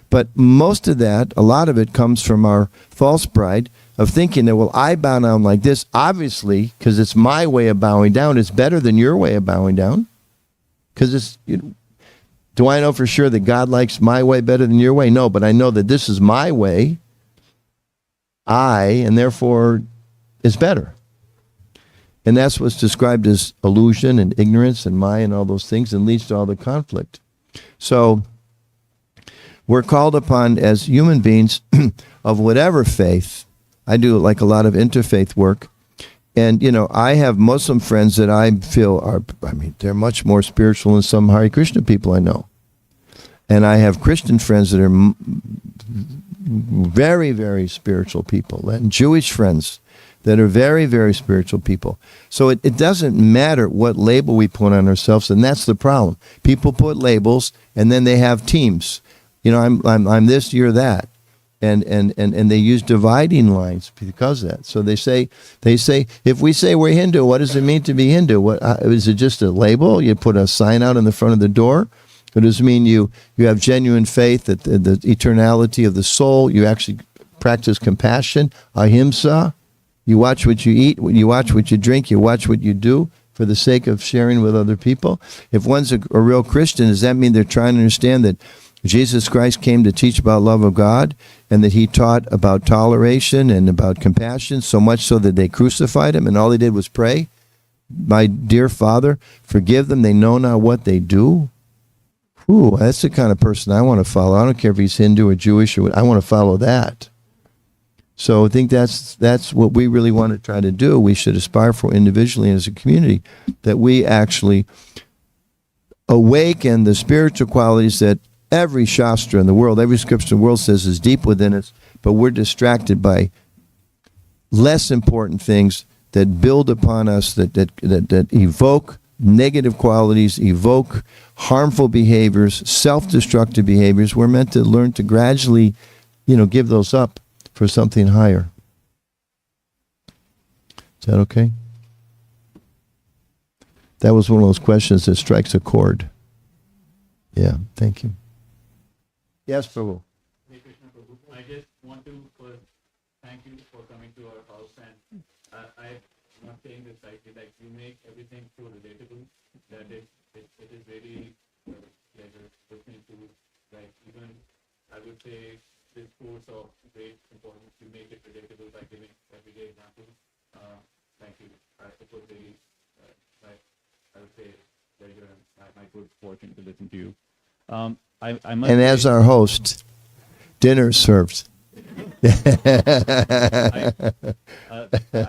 But most of that, a lot of it comes from our false pride of thinking that, well, I bow down like this, obviously, because it's my way of bowing down. It's better than your way of bowing down. Because it's, do I know for sure that God likes my way better than your way? No, but I know that this is my way. And therefore, it's better. And that's what's described as illusion and ignorance and Maya and all those things and leads to all the conflict. So we're called upon as human beings of whatever faith. I do like a lot of interfaith work. And, you know, I have Muslim friends that I feel are, they're much more spiritual than some Hare Krishna people I know. And I have Christian friends that are very, very spiritual people, and Jewish friends that are very, very spiritual people. So it doesn't matter what label we put on ourselves, and that's the problem. People put labels, and then they have teams. You know, I'm this, you're that. And they use dividing lines because of that. So they say, if we say we're Hindu, what does it mean to be Hindu? What is it just a label? You put a sign out in the front of the door? Or does it mean you have genuine faith that the eternality of the soul? You actually practice compassion, ahimsa. You watch what you eat, you watch what you drink, you watch what you do for the sake of sharing with other people. If one's a real Christian, does that mean they're trying to understand that Jesus Christ came to teach about love of God and that he taught about toleration and about compassion, so much so that they crucified him and all they did was pray? My dear Father, forgive them, they know not what they do. Ooh, that's the kind of person I want to follow. I don't care if he's Hindu or Jewish or what, I want to follow that. So I think that's what we really want to try to do. We should aspire for individually and as a community, that we actually awaken the spiritual qualities that every Shastra in the world, every scripture in the world says is deep within us, but we're distracted by less important things that build upon us, that evoke negative qualities, evoke harmful behaviors, self-destructive behaviors. We're meant to learn to gradually, give those up for something higher. Is that okay? That was one of those questions that strikes a chord. Yeah, thank you. Yes, Prabhu. Hey, Krishna Prabhu. I just want to first thank you for coming to our house, and I'm not saying this lightly, like you make everything so relatable that it is very pleasure listening to, like even I would say this course of great importance, you make it relatable by giving everyday examples. Thank you. It was very, I would say, very good. My good fortune to listen to you. I must And as our host, dinner is served. I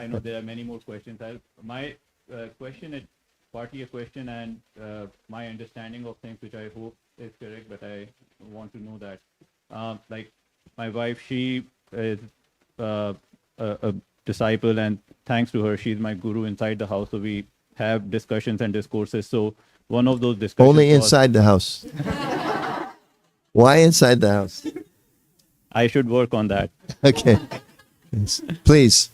know there are many more questions. My question is partly a question and my understanding of things, which I hope is correct, but I want to know that. Like my wife, she is a disciple, and thanks to her, she's my guru inside the house. So we have discussions and discourses. So one of those discussions Only was, inside the house. Why inside the house? I should work on that. Okay. Please.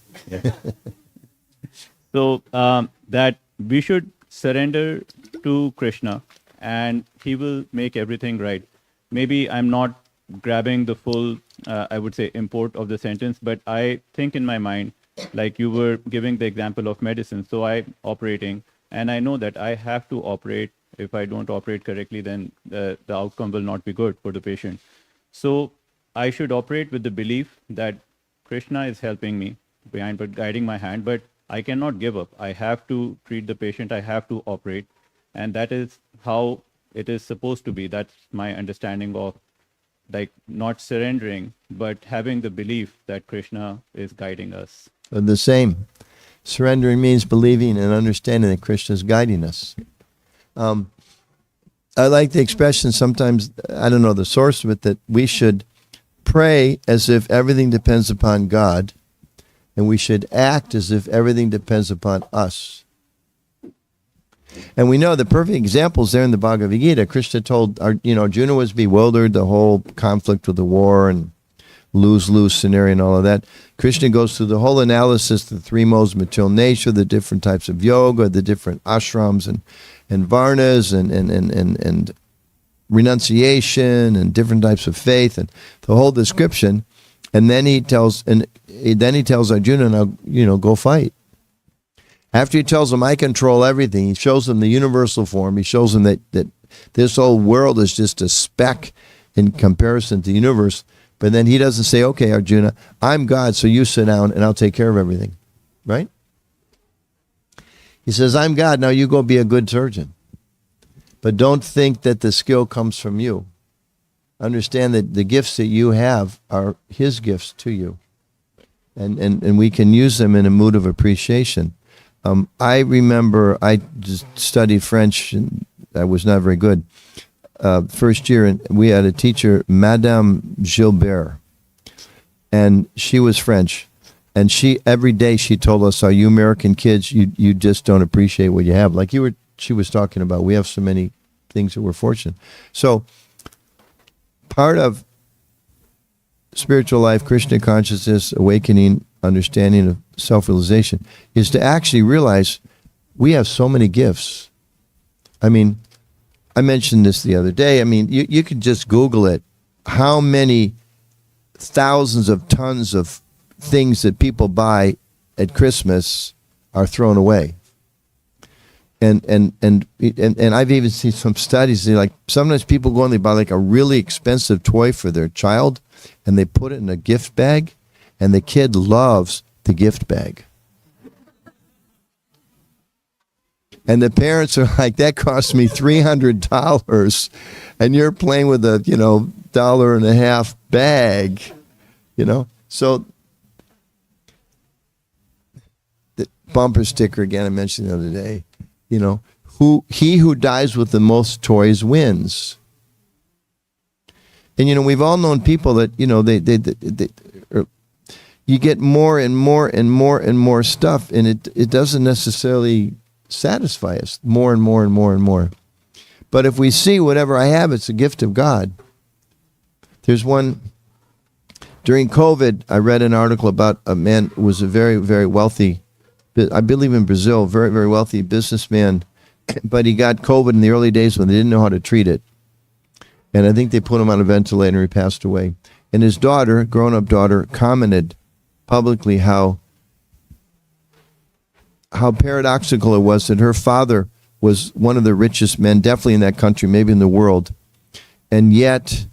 So that we should surrender to Krishna, and he will make everything right. Maybe I'm not grabbing the full, I would say, import of the sentence, but I think in my mind, like you were giving the example of medicine. So I'm operating, and I know that I have to operate. If I don't operate correctly, then the outcome will not be good for the patient. So I should operate with the belief that Krishna is helping me behind, but guiding my hand, but I cannot give up. I have to treat the patient. I have to operate. And that is how it is supposed to be. That's my understanding of like not surrendering, but having the belief that Krishna is guiding us. The same. Surrendering means believing and understanding that Krishna is guiding us. I like the expression sometimes, I don't know the source of it, that we should pray as if everything depends upon God, and we should act as if everything depends upon us. And we know the perfect examples there in the Bhagavad Gita. Krishna told, Arjuna was bewildered, the whole conflict with the war and lose-lose scenario and all of that. Krishna goes through the whole analysis, the three modes of material nature, the different types of yoga, the different ashrams and varnas and renunciation and different types of faith and the whole description. And then he tells Arjuna, now, go fight. After he tells him, I control everything, he shows him the universal form. He shows him that this whole world is just a speck in comparison to the universe. But then he doesn't say, okay, Arjuna, I'm God, so you sit down and I'll take care of everything. Right? He says, I'm God, now you go be a good surgeon. But don't think that the skill comes from you. Understand that the gifts that you have are his gifts to you. And we can use them in a mood of appreciation. I remember I just studied French, and I was not very good. First year, and we had a teacher, Madame Gilbert, and she was French. And every day she told us, you American kids, you just don't appreciate what you have. Like she was talking about, we have so many things that we're fortunate. So part of spiritual life, Krishna consciousness, awakening, understanding of self-realization is to actually realize we have so many gifts. I mean, I mentioned this the other day. I mean, you could just Google it. How many thousands of tons of things that people buy at Christmas are thrown away? And I've even seen some studies. Like sometimes people go and they buy like a really expensive toy for their child, and they put it in a gift bag, and the kid loves the gift bag. And the parents are like, that cost me $300, and you're playing with a, $1.50 bag, So the bumper sticker again, I mentioned the other day, he who dies with the most toys wins. And, we've all known people that, you get more and more and more and more stuff, and it doesn't necessarily satisfy us more and more and more and more. But if we see whatever I have, it's a gift of God. There's one, during COVID, I read an article about a man who was a very, very wealthy, I believe in Brazil, very, very wealthy businessman, but he got COVID in the early days when they didn't know how to treat it. And I think they put him on a ventilator and he passed away. And his daughter, grown-up daughter, commented publicly how paradoxical it was that her father was one of the richest men, definitely in that country, maybe in the world. And yet,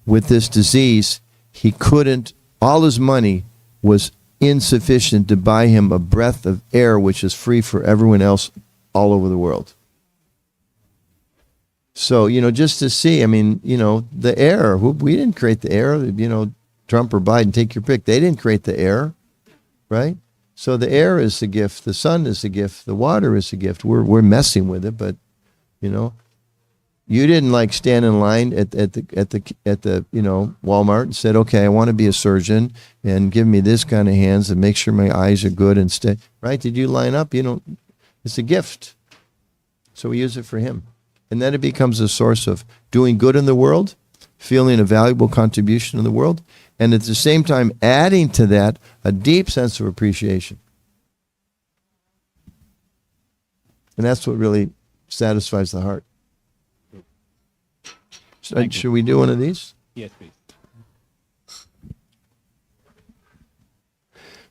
with this disease, he couldn't, all his money was insufficient to buy him a breath of air which is free for everyone else all over the world. So, just to see, the air, we didn't create the air, Trump or Biden, take your pick. They didn't create the air, right? So the air is the gift, the sun is the gift, the water is the gift. We're messing with it, but, you You didn't like stand in line at the Walmart and said, okay, I want to be a surgeon and give me this kind of hands and make sure my eyes are good and stay. Right? Did you line up? It's a gift. So we use it for him. And then it becomes a source of doing good in the world, feeling a valuable contribution in the world, and at the same time adding to that a deep sense of appreciation. And that's what really satisfies the heart. Should we do one of these? Yes, please.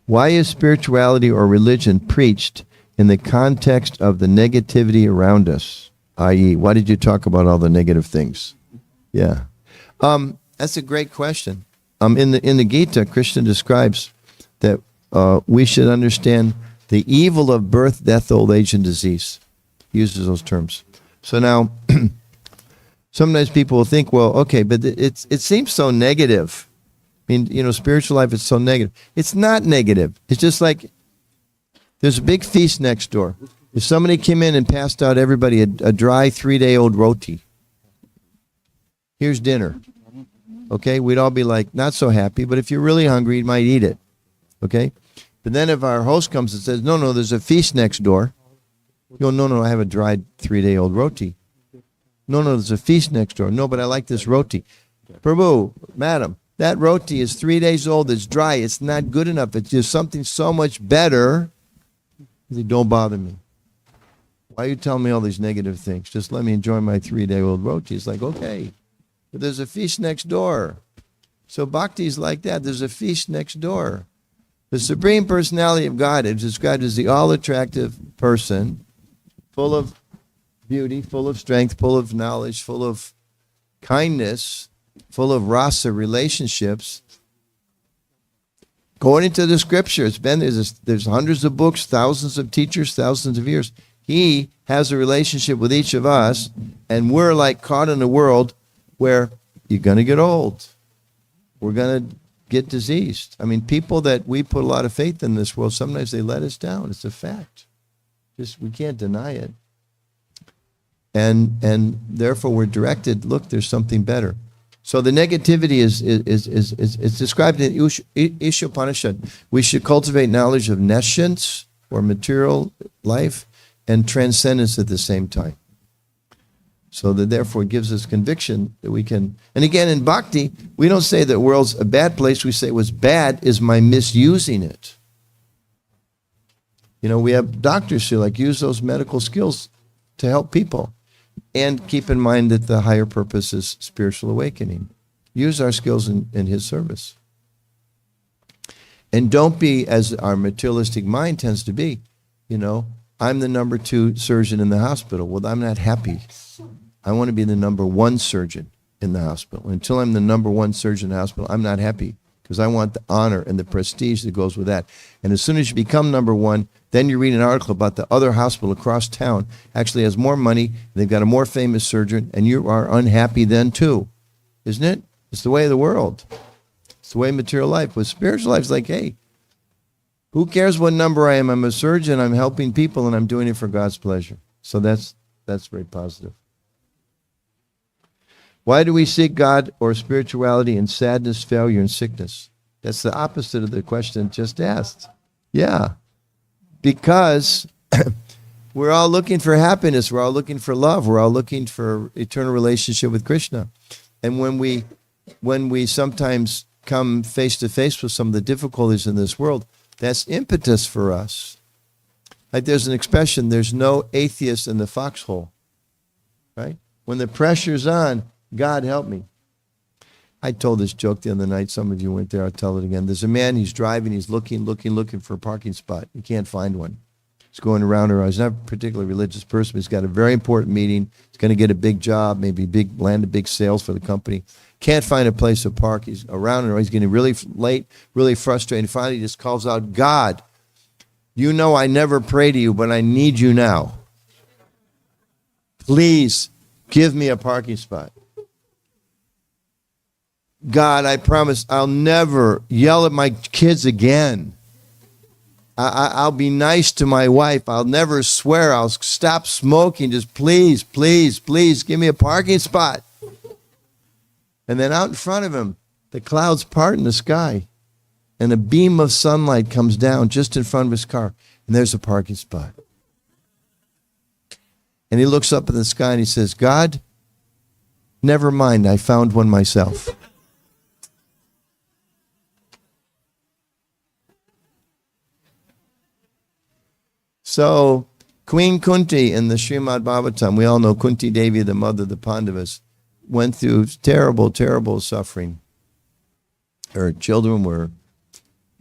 Why is spirituality or religion preached in the context of the negativity around us? I.e., why did you talk about all the negative things? Yeah. That's a great question. In the Gita, Krishna describes that we should understand the evil of birth, death, old age, and disease. He uses those terms. So now, sometimes people will think, well, okay, but it seems so negative. I mean, spiritual life is so negative. It's not negative. It's just like there's a big feast next door. If somebody came in and passed out everybody a dry 3-day-old roti, here's dinner. Okay, we'd all be like, not so happy, but if you're really hungry, you might eat it. Okay? But then if our host comes and says, no, there's a feast next door, you go, no, I have a dried 3-day-old roti. No, there's a feast next door. No, but I like this roti. Prabhu, madam, that roti is 3 days old. It's dry. It's not good enough. It's just something so much better. He said, don't bother me. Why are you telling me all these negative things? Just let me enjoy my 3-day-old roti. It's like, okay, but there's a feast next door. So bhakti is like that. There's a feast next door. The Supreme Personality of God is described as the all-attractive person, full of beauty, full of strength, full of knowledge, full of kindness, full of rasa relationships. According to the scripture, there's hundreds of books, thousands of teachers, thousands of years. He has a relationship with each of us, and we're like caught in a world where you're going to get old. We're going to get diseased. I mean, people that we put a lot of faith in this world, sometimes they let us down. It's a fact. We can't deny it. And therefore we're directed, look, there's something better. So the negativity is described in Ishopanishad. We should cultivate knowledge of nescience, or material life, and transcendence at the same time. So that therefore gives us conviction that we can, and again in bhakti, we don't say that the world's a bad place, we say what's bad is my misusing it. We have doctors who use those medical skills to help people. And keep in mind that the higher purpose is spiritual awakening. Use our skills in his service. And don't be, as our materialistic mind tends to be, I'm the number 2 surgeon in the hospital. Well, I'm not happy. I want to be the number 1 surgeon in the hospital. Until I'm the number 1 surgeon in the hospital, I'm not happy, because I want the honor and the prestige that goes with that. And as soon as you become number 1, then you read an article about the other hospital across town actually has more money, they've got a more famous surgeon, and you are unhappy then too. Isn't it? It's the way of the world. It's the way of material life. With spiritual life, it's like, hey, who cares what number I am? I'm a surgeon, I'm helping people, and I'm doing it for God's pleasure. So that's very positive. Why do we seek God or spirituality in sadness, failure, and sickness? That's the opposite of the question just asked. Yeah. Because we're all looking for happiness. We're all looking for love. We're all looking for eternal relationship with Krishna. And when we sometimes come face to face with some of the difficulties in this world, that's impetus for us. Like there's an expression, there's no atheist in the foxhole. Right? When the pressure's on, God help me. I told this joke the other night. Some of you went there. I'll tell it again. There's a man, he's driving, he's looking for a parking spot. He can't find one. He's going around and around. He's not a particularly religious person, but he's got a very important meeting. He's going to get a big job, maybe land a big sales for the company. Can't find a place to park. He's around and around. He's getting really late, really frustrated. And finally, he just calls out, God, I never pray to you, but I need you now. Please give me a parking spot. God, I promise I'll never yell at my kids again. I'll be nice to my wife. I'll never swear. I'll stop smoking. Just please, please, please give me a parking spot. And then out in front of him, the clouds part in the sky. And a beam of sunlight comes down just in front of his car. And there's a parking spot. And he looks up in the sky and he says, God, never mind, I found one myself. So, Queen Kunti in the Srimad Bhagavatam, we all know Kunti Devi, the mother of the Pandavas, went through terrible, terrible suffering. Her children were,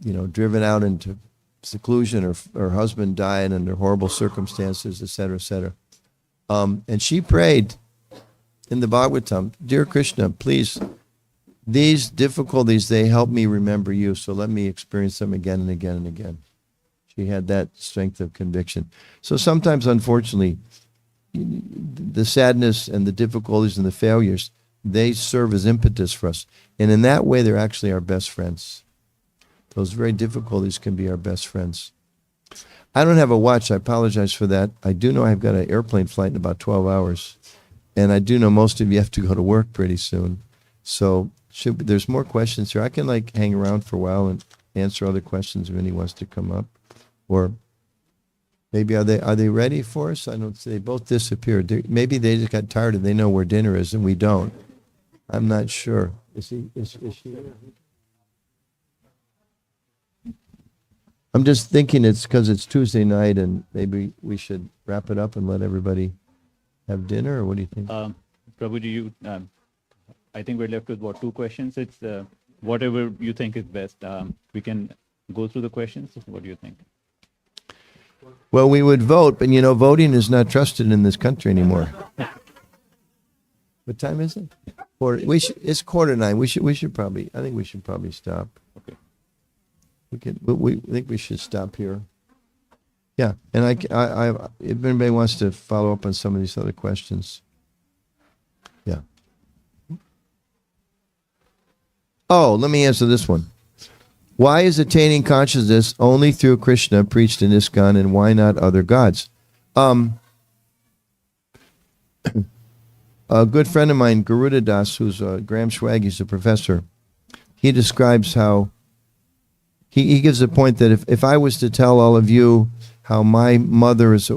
driven out into seclusion. Her husband died under horrible circumstances, etc., etc. And she prayed in the Bhagavatam, Dear Krishna, please, these difficulties, they help me remember you, so let me experience them again and again and again. She had that strength of conviction. So sometimes, unfortunately, the sadness and the difficulties and the failures, they serve as impetus for us. And in that way, they're actually our best friends. Those very difficulties can be our best friends. I don't have a watch. I apologize for that. I do know I've got an airplane flight in about 12 hours. And I do know most of you have to go to work pretty soon. So there's more questions here. I can hang around for a while and answer other questions if anyone wants to come up. Or maybe are they ready for us? I don't see. They both disappeared. Maybe they just got tired and they know where dinner is and we don't. I'm not sure. Is she? I'm just thinking it's because it's Tuesday night and maybe we should wrap it up and let everybody have dinner, or what do you think? Prabhu, I think we're left with two questions. It's whatever you think is best. We can go through the questions. What do you think? Well, we would vote, but voting is not trusted in this country anymore. What time is it? It's 8:45. We should probably. I think we should probably stop. Okay. I think we should stop here. Yeah, and I if anybody wants to follow up on some of these other questions. Yeah. Oh, let me answer this one. Why is attaining consciousness only through Krishna preached in ISKCON, and why not other gods? A good friend of mine, Garuda Das, who's Graham Schwag, he's a professor, he describes how, he gives a point that if I was to tell all of you how my mother is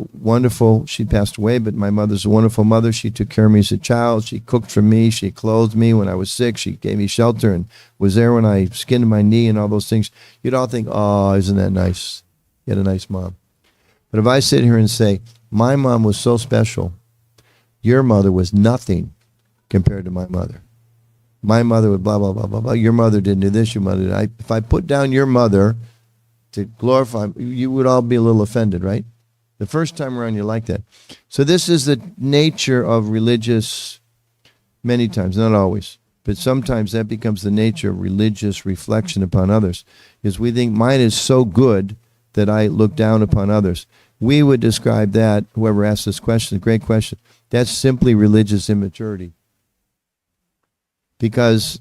she passed away, but my mother's a wonderful mother. She took care of me as a child. She cooked for me. She clothed me when I was sick. She gave me shelter and was there when I skinned my knee and all those things. You'd all think, oh, isn't that nice? You had a nice mom. But if I sit here and say, my mom was so special, your mother was nothing compared to my mother. My mother would blah, blah, blah, blah, blah. Your mother didn't do this, your mother did. If I put down your mother to glorify, you would all be a little offended, right? The first time around, you like that. So this is the nature of religious, many times, not always, but sometimes that becomes the nature of religious reflection upon others, is we think mine is so good that I look down upon others. We would describe that, whoever asked this question, great question, that's simply religious immaturity. Because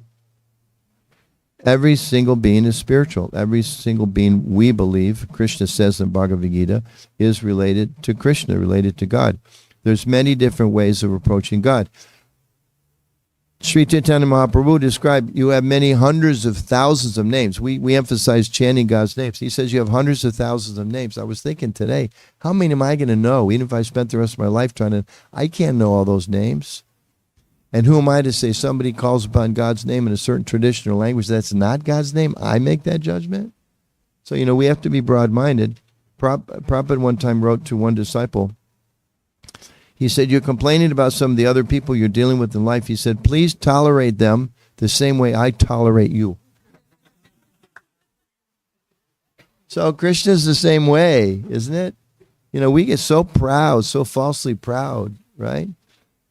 every single being is spiritual. Every single being, we believe, Krishna says in Bhagavad Gita, is related to Krishna, related to God. There's many different ways of approaching God. Sri Chaitanya Mahaprabhu described, you have many hundreds of thousands of names. We emphasize chanting God's names. He says you have hundreds of thousands of names. I was thinking today, how many am I going to know? Even if I spent the rest of my life trying to, I can't know all those names. And who am I to say somebody calls upon God's name in a certain tradition or language that's not God's name? I make that judgment. So, we have to be broad-minded. Prabhupada one time wrote to one disciple, he said, you're complaining about some of the other people you're dealing with in life. He said, please tolerate them the same way I tolerate you. So Krishna's the same way, isn't it? We get so proud, so falsely proud, right?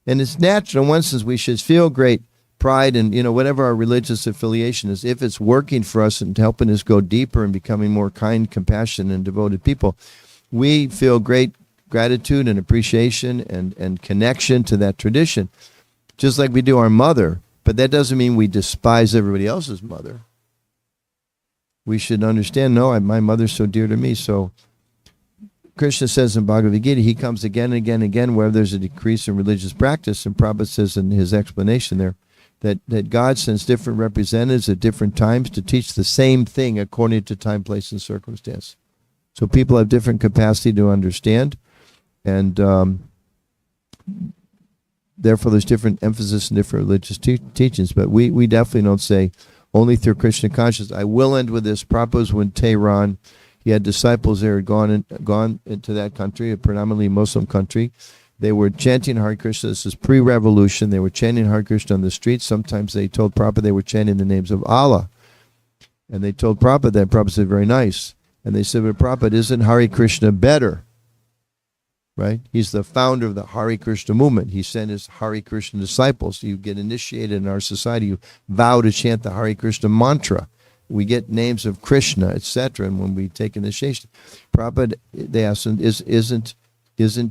And it's natural in one sense. We should feel great pride in, whatever our religious affiliation is, if it's working for us and helping us go deeper and becoming more kind, compassionate, and devoted people. We feel great gratitude and appreciation and connection to that tradition, just like we do our mother. But that doesn't mean we despise everybody else's mother. we should understand, no, my mother's so dear to me. So Krishna says in Bhagavad Gita, he comes again and again and again where there's a decrease in religious practice. And Prabhupada says in his explanation there that God sends different representatives at different times to teach the same thing according to time, place, and circumstance. So people have different capacity to understand. And therefore there's different emphasis in different religious teachings. But we definitely don't say only through Krishna consciousness. I will end with this. Prabhupada when Tehran, he had disciples there who had gone into that country, a predominantly Muslim country. They were chanting Hare Krishna. This is pre-revolution. They were chanting Hare Krishna on the streets. Sometimes they told Prabhupada they were chanting the names of Allah. And they told Prabhupada that. Prabhupada said, very nice. And they said, but Prabhupada, isn't Hare Krishna better? Right? He's the founder of the Hare Krishna movement. He sent his Hare Krishna disciples. You get initiated in our society. You vow to chant the Hare Krishna mantra. We get names of Krishna, etc. And when we take initiation, Prabhupada, they asked him, isn't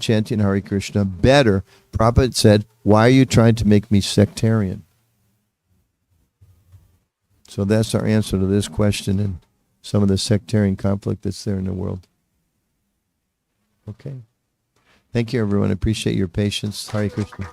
chanting Hare Krishna better? Prabhupada said, why are you trying to make me sectarian? So that's our answer to this question and some of the sectarian conflict that's there in the world. Okay. Thank you, everyone. I appreciate your patience. Hare Krishna.